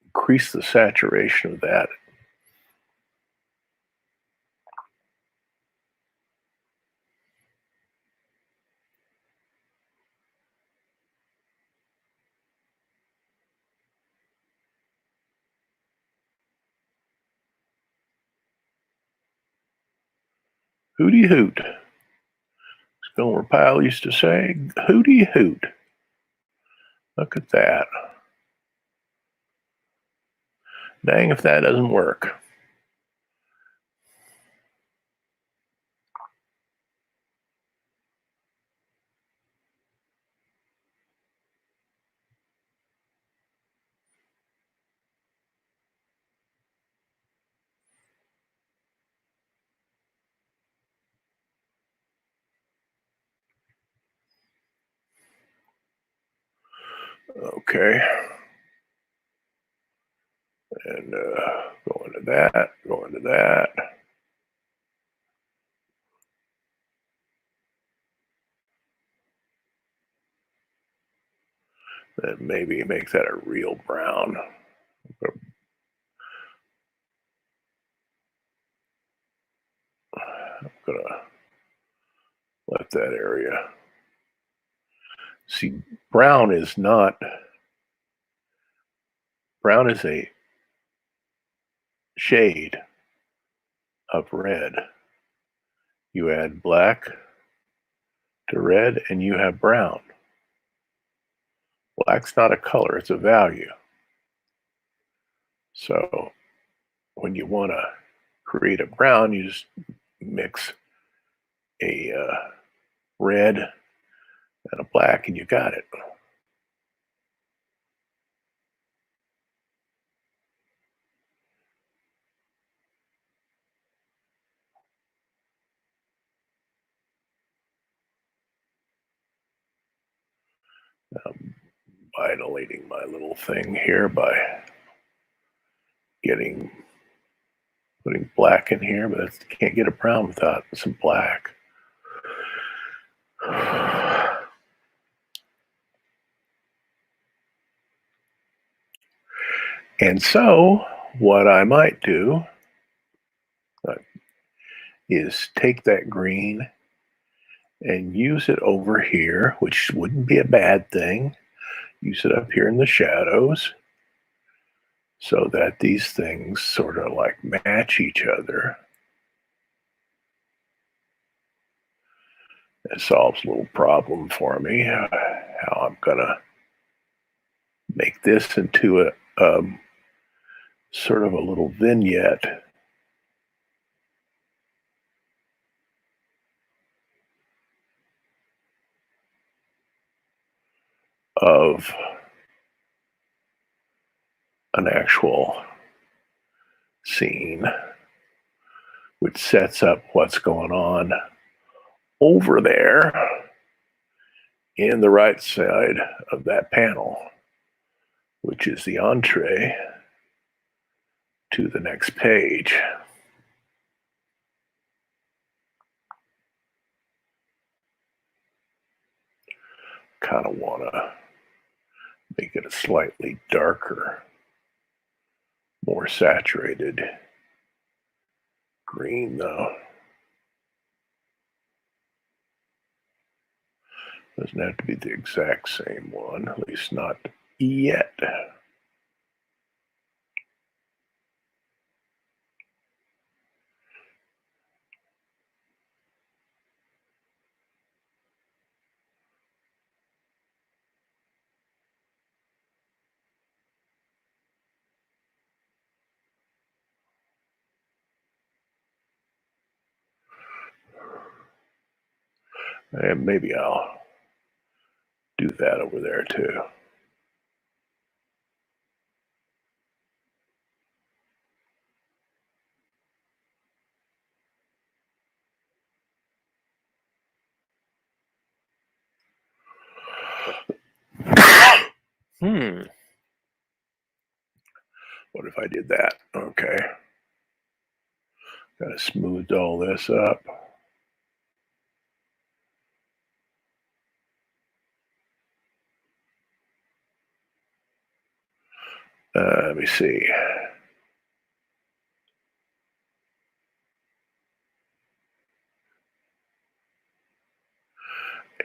Speaker 1: increase the saturation of that. Hooty hoot. As Gomer Pyle used to say, hooty hoot. Look at that. Dang if that doesn't work. Okay. And go into that, go into that. Then maybe make that a real brown. I'm gonna Left that area. See, brown is a shade of red. You add black to red and you have brown. Black's not a color, it's a value. So when you want to create a brown, you just mix a red and a black and you got it. I'm violating my little thing here by putting black in here, but I can't get a brown without some black. And so what I might do is take that green and use it over here, which wouldn't be a bad thing. Use it up here in the shadows so that these things sort of like match each other. It solves a little problem for me, how I'm gonna make this into a sort of a little vignette of an actual scene, which sets up what's going on over there in the right side of that panel, which is the entree to the next page. Kind of want to make it a slightly darker, more saturated green, though. Doesn't have to be the exact same one, at least not yet. And maybe I'll do that over there too. What if I did that? Okay. Kind of smoothed all this up. Let me see.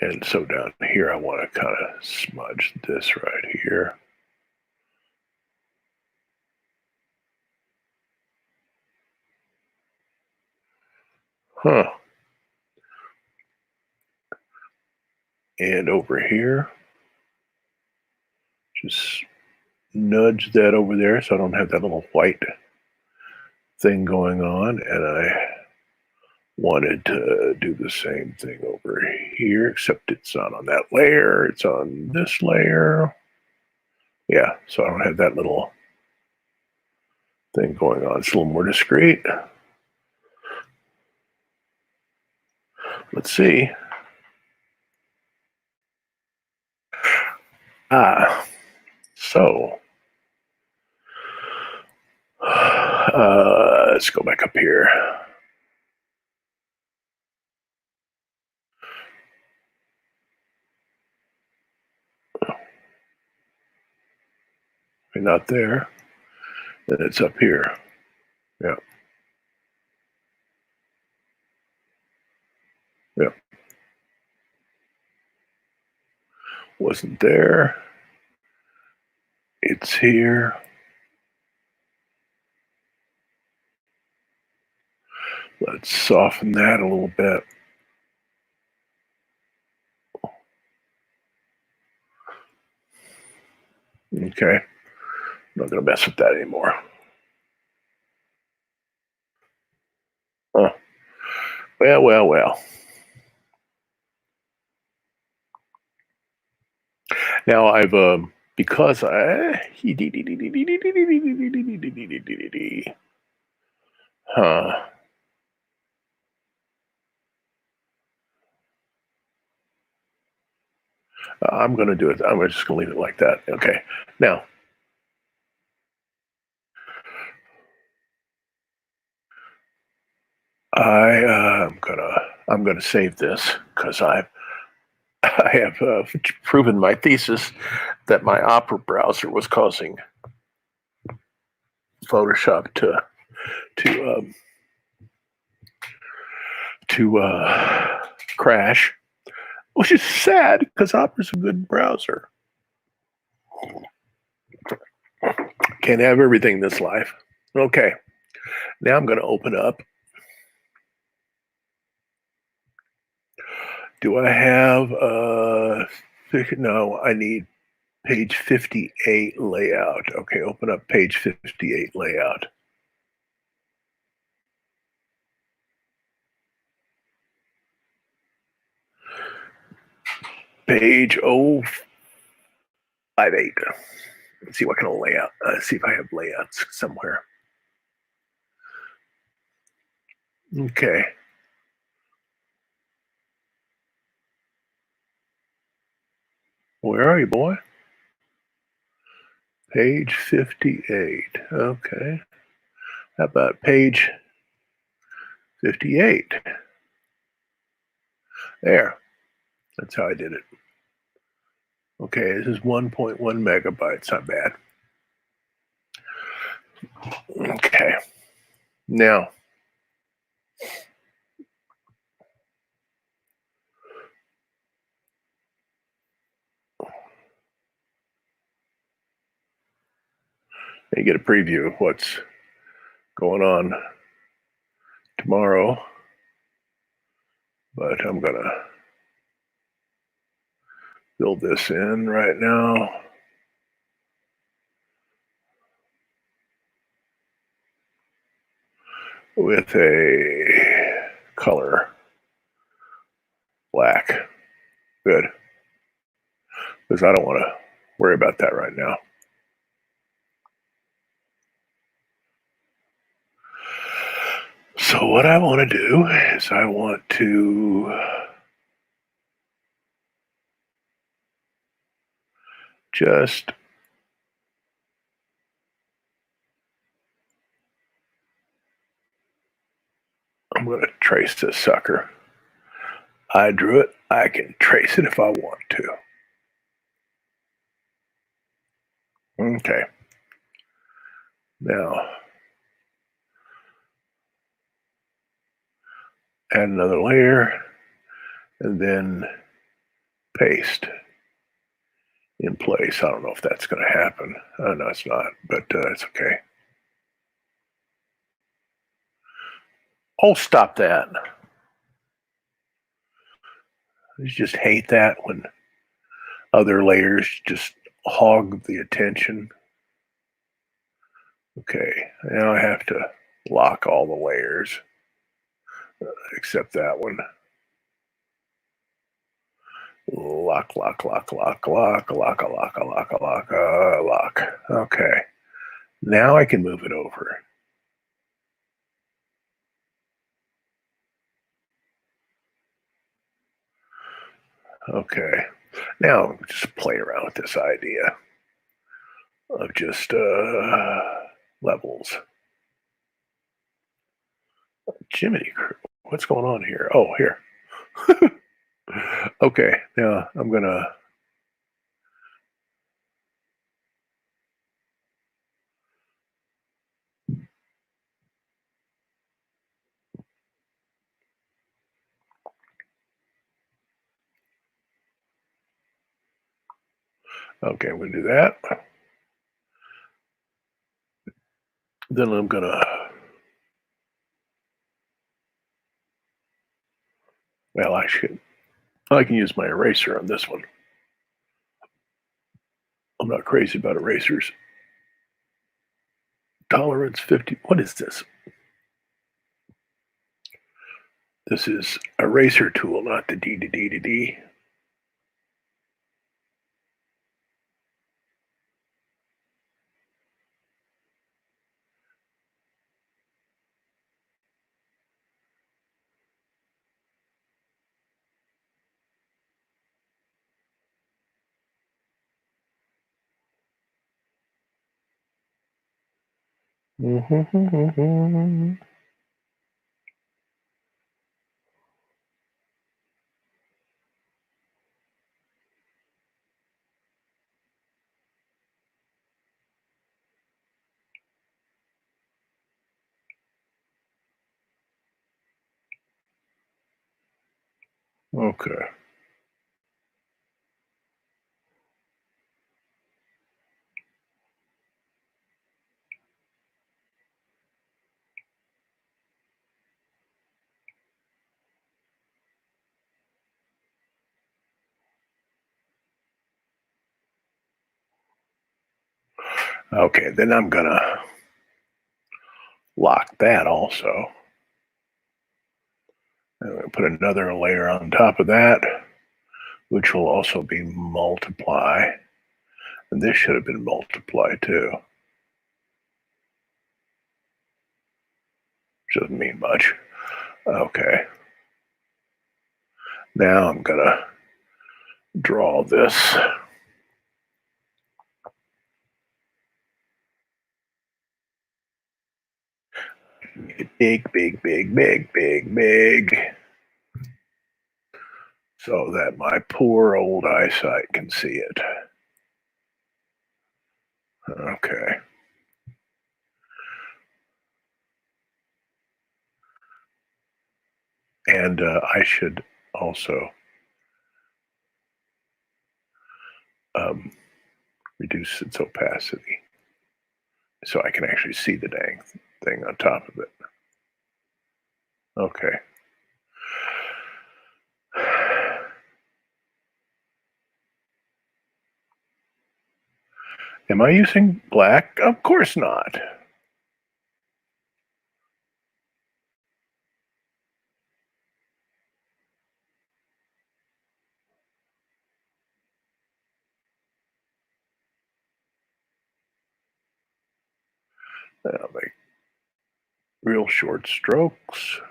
Speaker 1: And so down here, I want to kind of smudge this right here. Huh. And over here, just nudge that over there so I don't have that little white thing going on. And I wanted to do the same thing over here, except it's not on that layer, it's on this layer. Yeah, so I don't have that little thing going on. It's a little more discreet. Let's see. So let's go back up here. Not there. Then it's up here. Yeah. Yeah. Wasn't there. It's here. Let's soften that a little bit. Okay. I'm not going to mess with that anymore. Oh. Well. Now I've because huh. I'm going to do it. I'm just going to leave it like that. Okay. Now, I'm gonna save this because I have proven my thesis that my Opera browser was causing Photoshop to crash, which is sad because Opera's a good browser. Can't have everything in this life. Okay, now I'm going to open up. Do I have no, I need page 58 layout. Okay, open up page 58 layout. Page 058. Let's see what kind of layout. See if I have layouts somewhere. Okay. Where are you, boy? Page 58. Okay. How about page 58? There. That's how I did it. Okay, this is 1.1 megabytes. Not bad. Okay. Now, you get a preview of what's going on tomorrow. But I'm going to build this in right now. With a color black. Good. Because I don't want to worry about that right now. So what I want to do is I want to just I'm going to trace this sucker. I drew it. I can trace it if I want to. Okay. Now, add another layer and then paste in place. I don't know if that's going to happen. No, it's not, but it's okay. Oh, stop that. I just hate that when other layers just hog the attention. Okay, now I have to lock all the layers except that one. Lock. Okay, now I can move it over. Okay, now just play around with this idea of just levels. Jiminy, what's going on here? Oh, here. Okay, now I'm gonna Okay, we'll do that. Then I'm gonna, well, I can use my eraser on this one. I'm not crazy about erasers. Tolerance 50, what is this? This is eraser tool, not the D. Okay. Okay, then I'm gonna lock that also. I'm gonna put another layer on top of that, which will also be multiply. And this should have been multiply too. Which doesn't mean much. Okay. Now I'm gonna draw this. Big, so that my poor old eyesight can see it. Okay. And I should also reduce its opacity so I can actually see the dang thing on top of it. Okay. Am I using black? Of course not. I'll make real short strokes.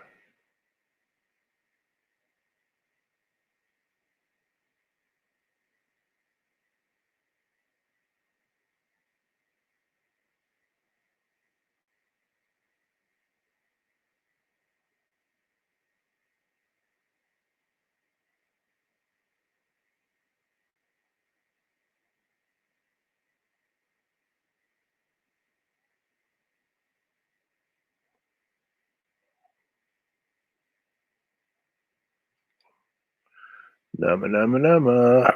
Speaker 1: Nama.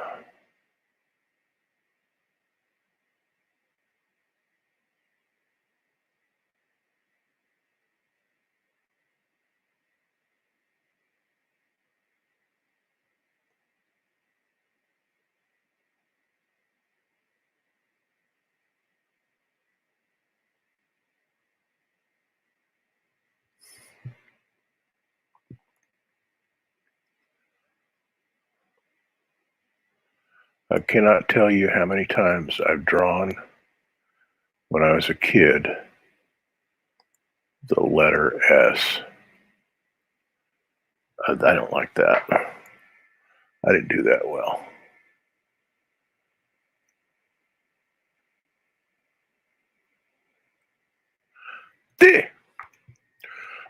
Speaker 1: I cannot tell you how many times I've drawn when I was a kid the letter S. I don't like that. I didn't do that well.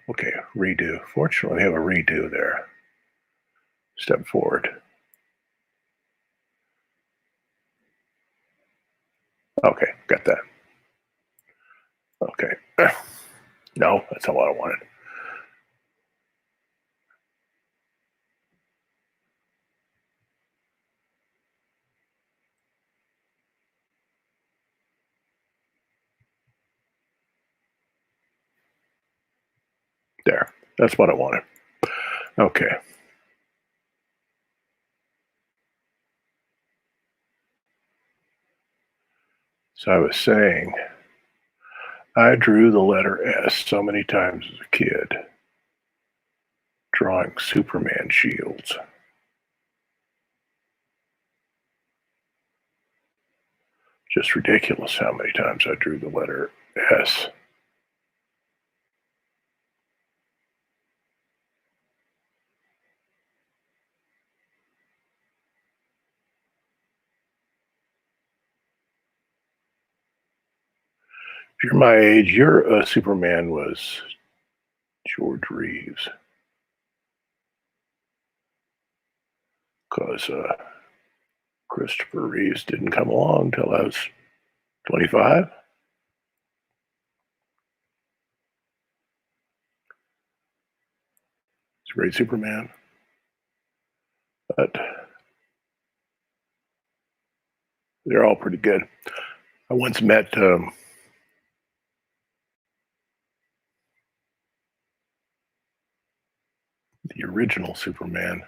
Speaker 1: Okay, redo. Fortunately, we have a redo there. Step forward. Okay, got that. Okay. No, that's not what I wanted. There. That's what I wanted. Okay. So I was saying, I drew the letter S so many times as a kid, drawing Superman shields. Just ridiculous how many times I drew the letter S. If you're my age, your Superman was George Reeves. Because Christopher Reeves didn't come along until I was 25. He's a great Superman. But they're all pretty good. I once met the original Superman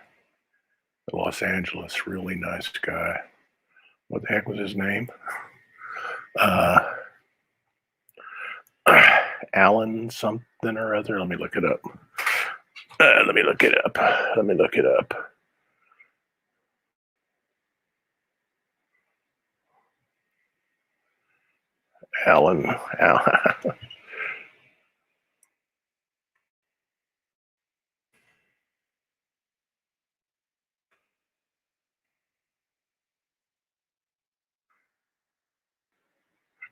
Speaker 1: in Los Angeles, really nice guy. What the heck was his name? Alan something or other. Let me look it up. Let me look it up. Alan.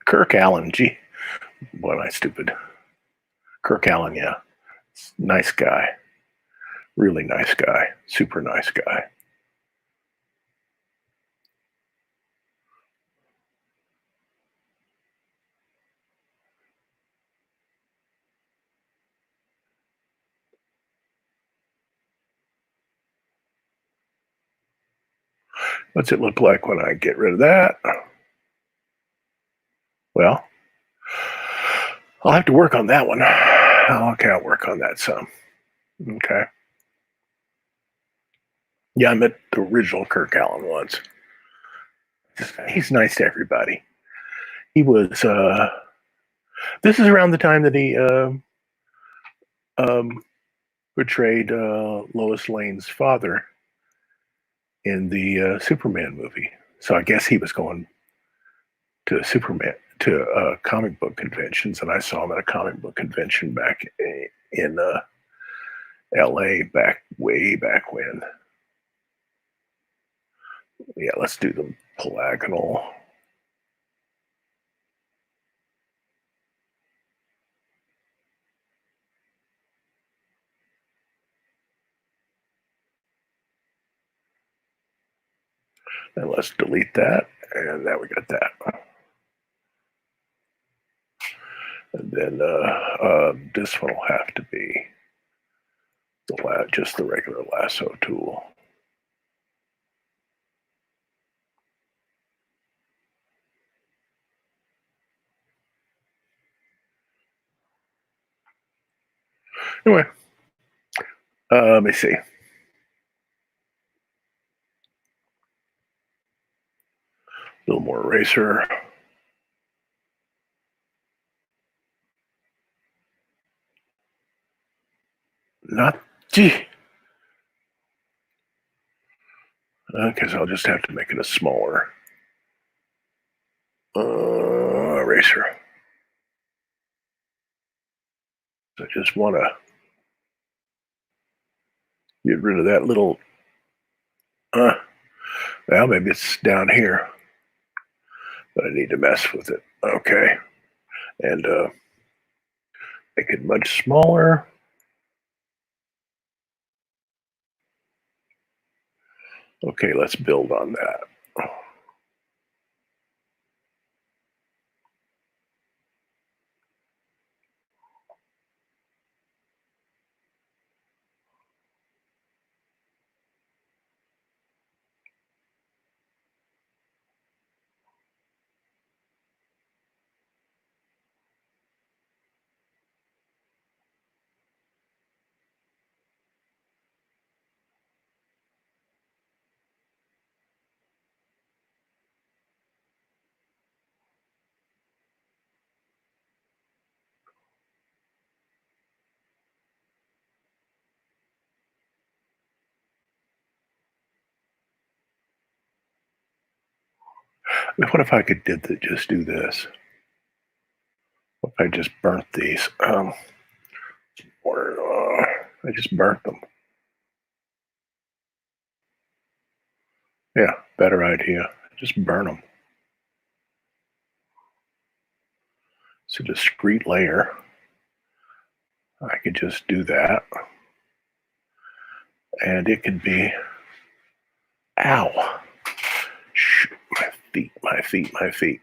Speaker 1: Kirk Allen. Gee, boy, am I stupid. Kirk Allen, yeah. Nice guy. Really nice guy. Super nice guy. What's it look like when I get rid of that? Well, I'll have to work on that one. Okay, I'll work on that some. Okay. Yeah, I met the original Kirk Allen once. He's nice to everybody. He was, this is around the time that he portrayed Lois Lane's father in the Superman movie. So I guess he was going to comic book conventions, and I saw him at a comic book convention back in L.A. way back when. Yeah, let's do the polygonal. And let's delete that, and now we got that. And then this one will have to be just the regular lasso tool. Anyway, let me see. A little more eraser. Not, gee. Okay, so I'll just have to make it a smaller eraser. So I just want to get rid of that little, well, maybe it's down here, but I need to mess with it. Okay. And make it much smaller. Okay, let's build on that. What if I could just do this? What if I just burnt these? Or I just burnt them. Yeah, better idea. Just burn them. It's a discrete layer. I could just do that. And it could be, ow. Shoot, my feet, my feet, my feet.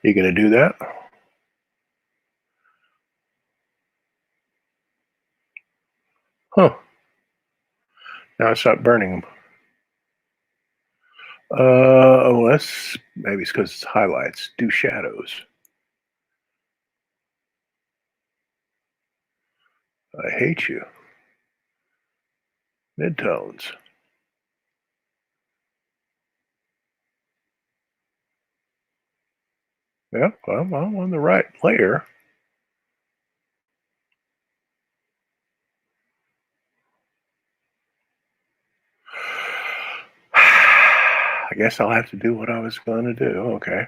Speaker 1: You gonna do that? Huh. Now it's not burning them. Oh, that's maybe it's because it's highlights. Do shadows. I hate you. Midtones. Yeah, well, I'm on the right layer. I guess I'll have to do what I was going to do. Okay.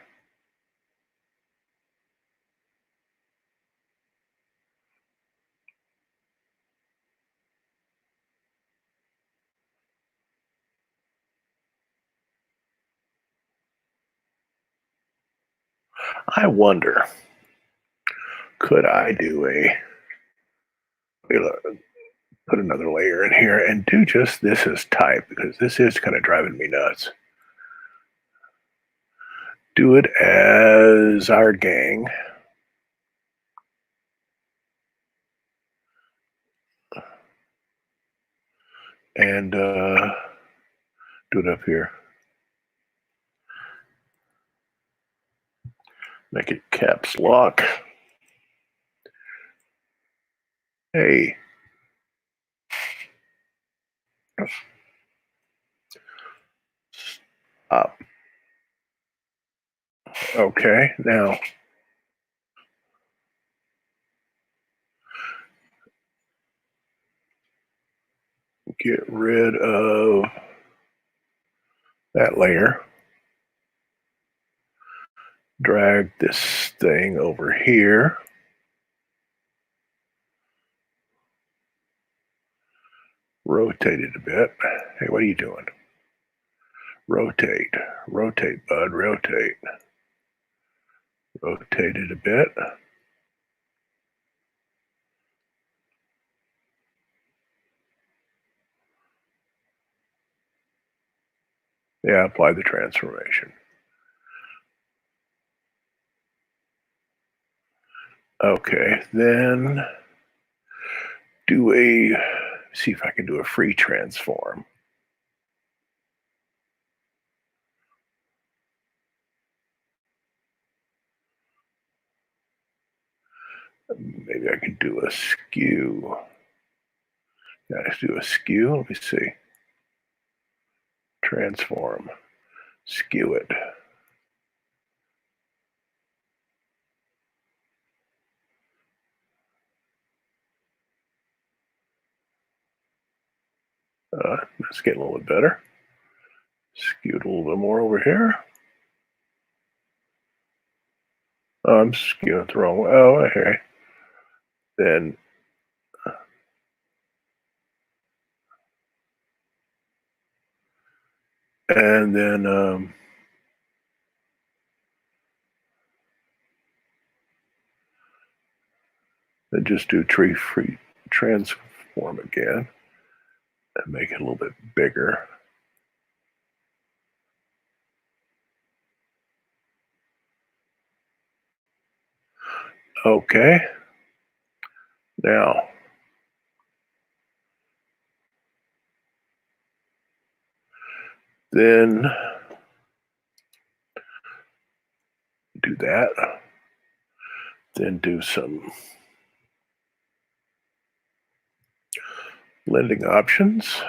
Speaker 1: I wonder, could I do put another layer in here and do just this as type because this is kind of driving me nuts. Do it as our gang. And do it up here. Make it caps lock. Hey. Up. Okay, now get rid of that layer. Drag this thing over here. Rotate it a bit. Hey, what are you doing? Rotate. Rotate, bud. Rotate. Rotate it a bit. Yeah, apply the transformation. Okay, then see if I can do a free transform. Maybe I could do a skew. Yeah, let's do a skew. Let me see. Transform. Skew it. Let's get a little bit better. Skew it a little bit more over here. Oh, I'm skewing it the wrong way. Oh, okay. Then and then just do tree free transform again and make it a little bit bigger. Okay. Now, then do that. Then do some blending options.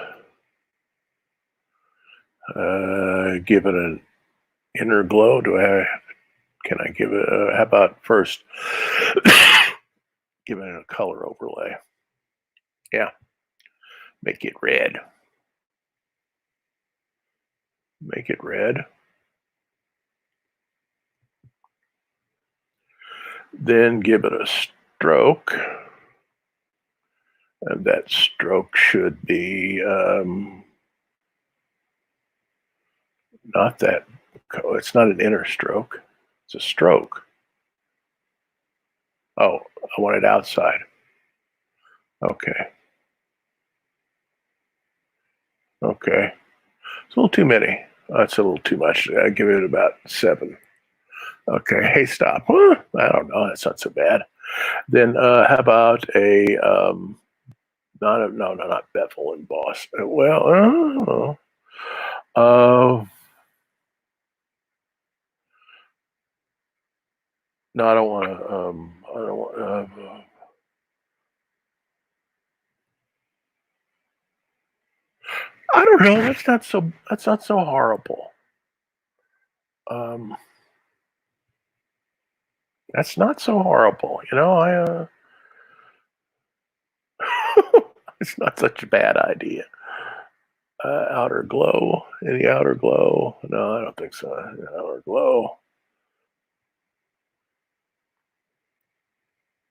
Speaker 1: Give it an inner glow. Can I give it? How about first give it a color overlay? Yeah, make it red. Make it red. Then give it a stroke. And that stroke should be not that. It's not an inner stroke. It's a stroke. Oh, I want it outside. Okay. Okay. It's a little too many. That's a little too much. I give it about 7. Okay. Hey, stop. Huh? I don't know. That's not so bad. Then how about a not bevel and boss. Well, no, I don't want to. I don't want. I don't know. That's not so. That's not so horrible. Um, that's not so horrible. You know, it's not such a bad idea. Outer glow. Any outer glow? No, I don't think so. Outer glow.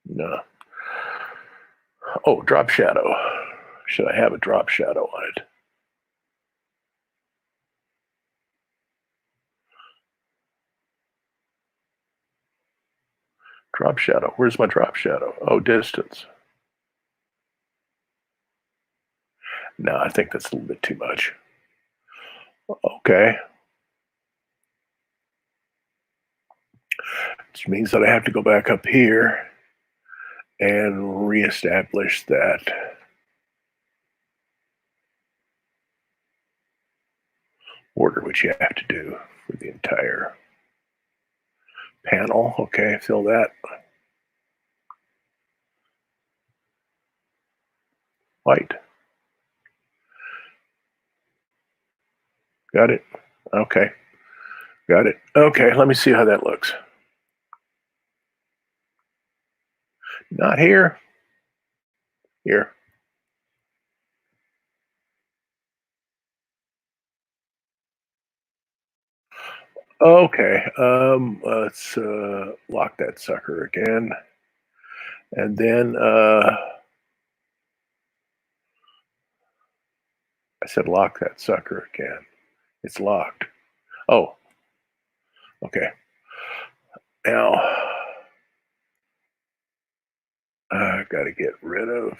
Speaker 1: No. Oh, drop shadow. Should I have a drop shadow on it? Drop shadow. Where's my drop shadow? Oh, distance. No, I think that's a little bit too much. Okay. Which means that I have to go back up here and reestablish that order, which you have to do for the entire panel. Okay, fill that. White. Got it. Okay. Got it. Okay, let me see how that looks. Not here. Here. Okay. Let's lock that sucker again. And then I said lock that sucker again. It's locked. Oh, okay. Now I got to get rid of.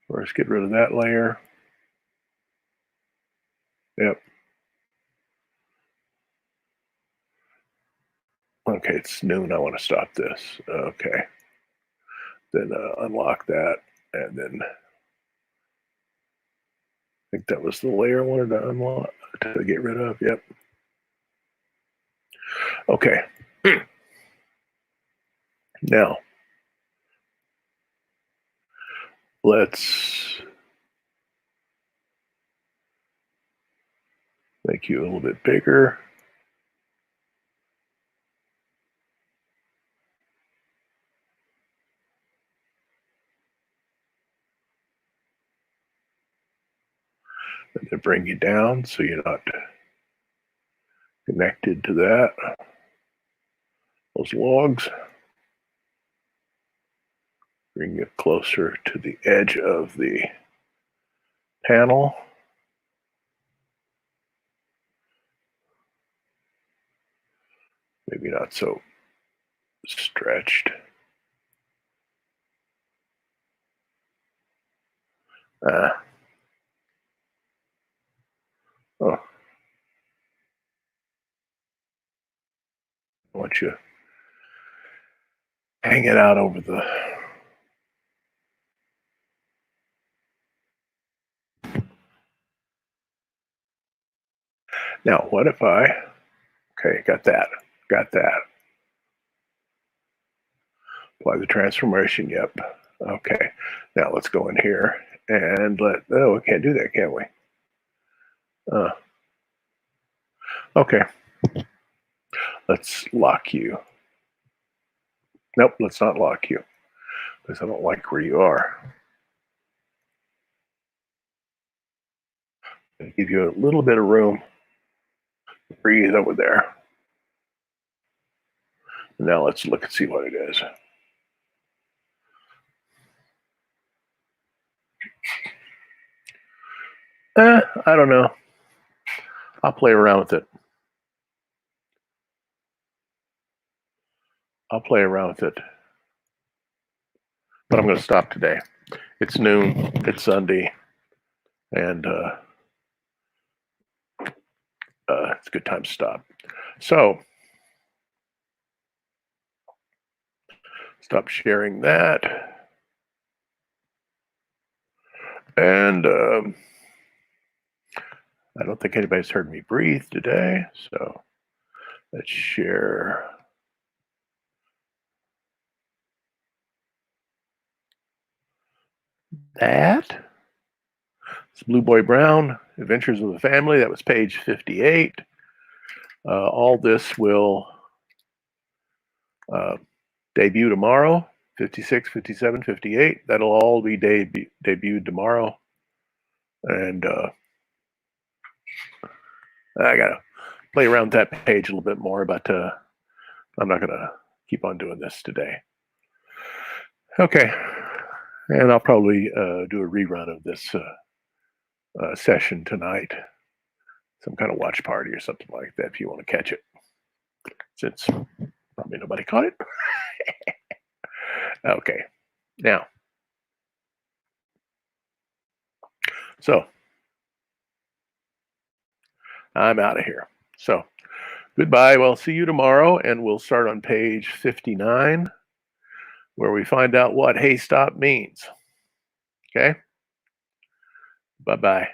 Speaker 1: First, get rid of that layer. Yep. Okay, it's noon. I want to stop this. Okay. Then unlock that, and then I think that was the layer I wanted to unlock to get rid of. Yep. Okay. Now let's make you a little bit bigger. And then bring you down so you're not connected to that. Those logs. Bring you closer to the edge of the panel. Maybe not so stretched. Oh, I want you hang it out over the. Now, what if I? Okay, got that. Got that. Apply the transformation. Yep. Okay. Now let's go in here and let. Oh, we can't do that, can we? Okay. Let's lock you. Nope, let's not lock you because I don't like where you are. Give you a little bit of room to breathe over there. Now let's look and see what it is. I don't know. I'll play around with it. But I'm going to stop today. It's noon. It's Sunday. And it's a good time to stop. So, stop sharing that. And I don't think anybody's heard me breathe today. So, let's share. That. It's Blueboy Brown, Adventures of the Family. That was page 58. All this will debut tomorrow, 56, 57, 58. That'll all be debuted tomorrow. And I got to play around that page a little bit more, but I'm not going to keep on doing this today. Okay. And I'll probably do a rerun of this session tonight. Some kind of watch party or something like that if you want to catch it. Since probably nobody caught it. Okay. Now. So. I'm out of here. So. Goodbye. Well, see you tomorrow. And we'll start on page 59. Where we find out what hey stop means. Okay. Bye-bye.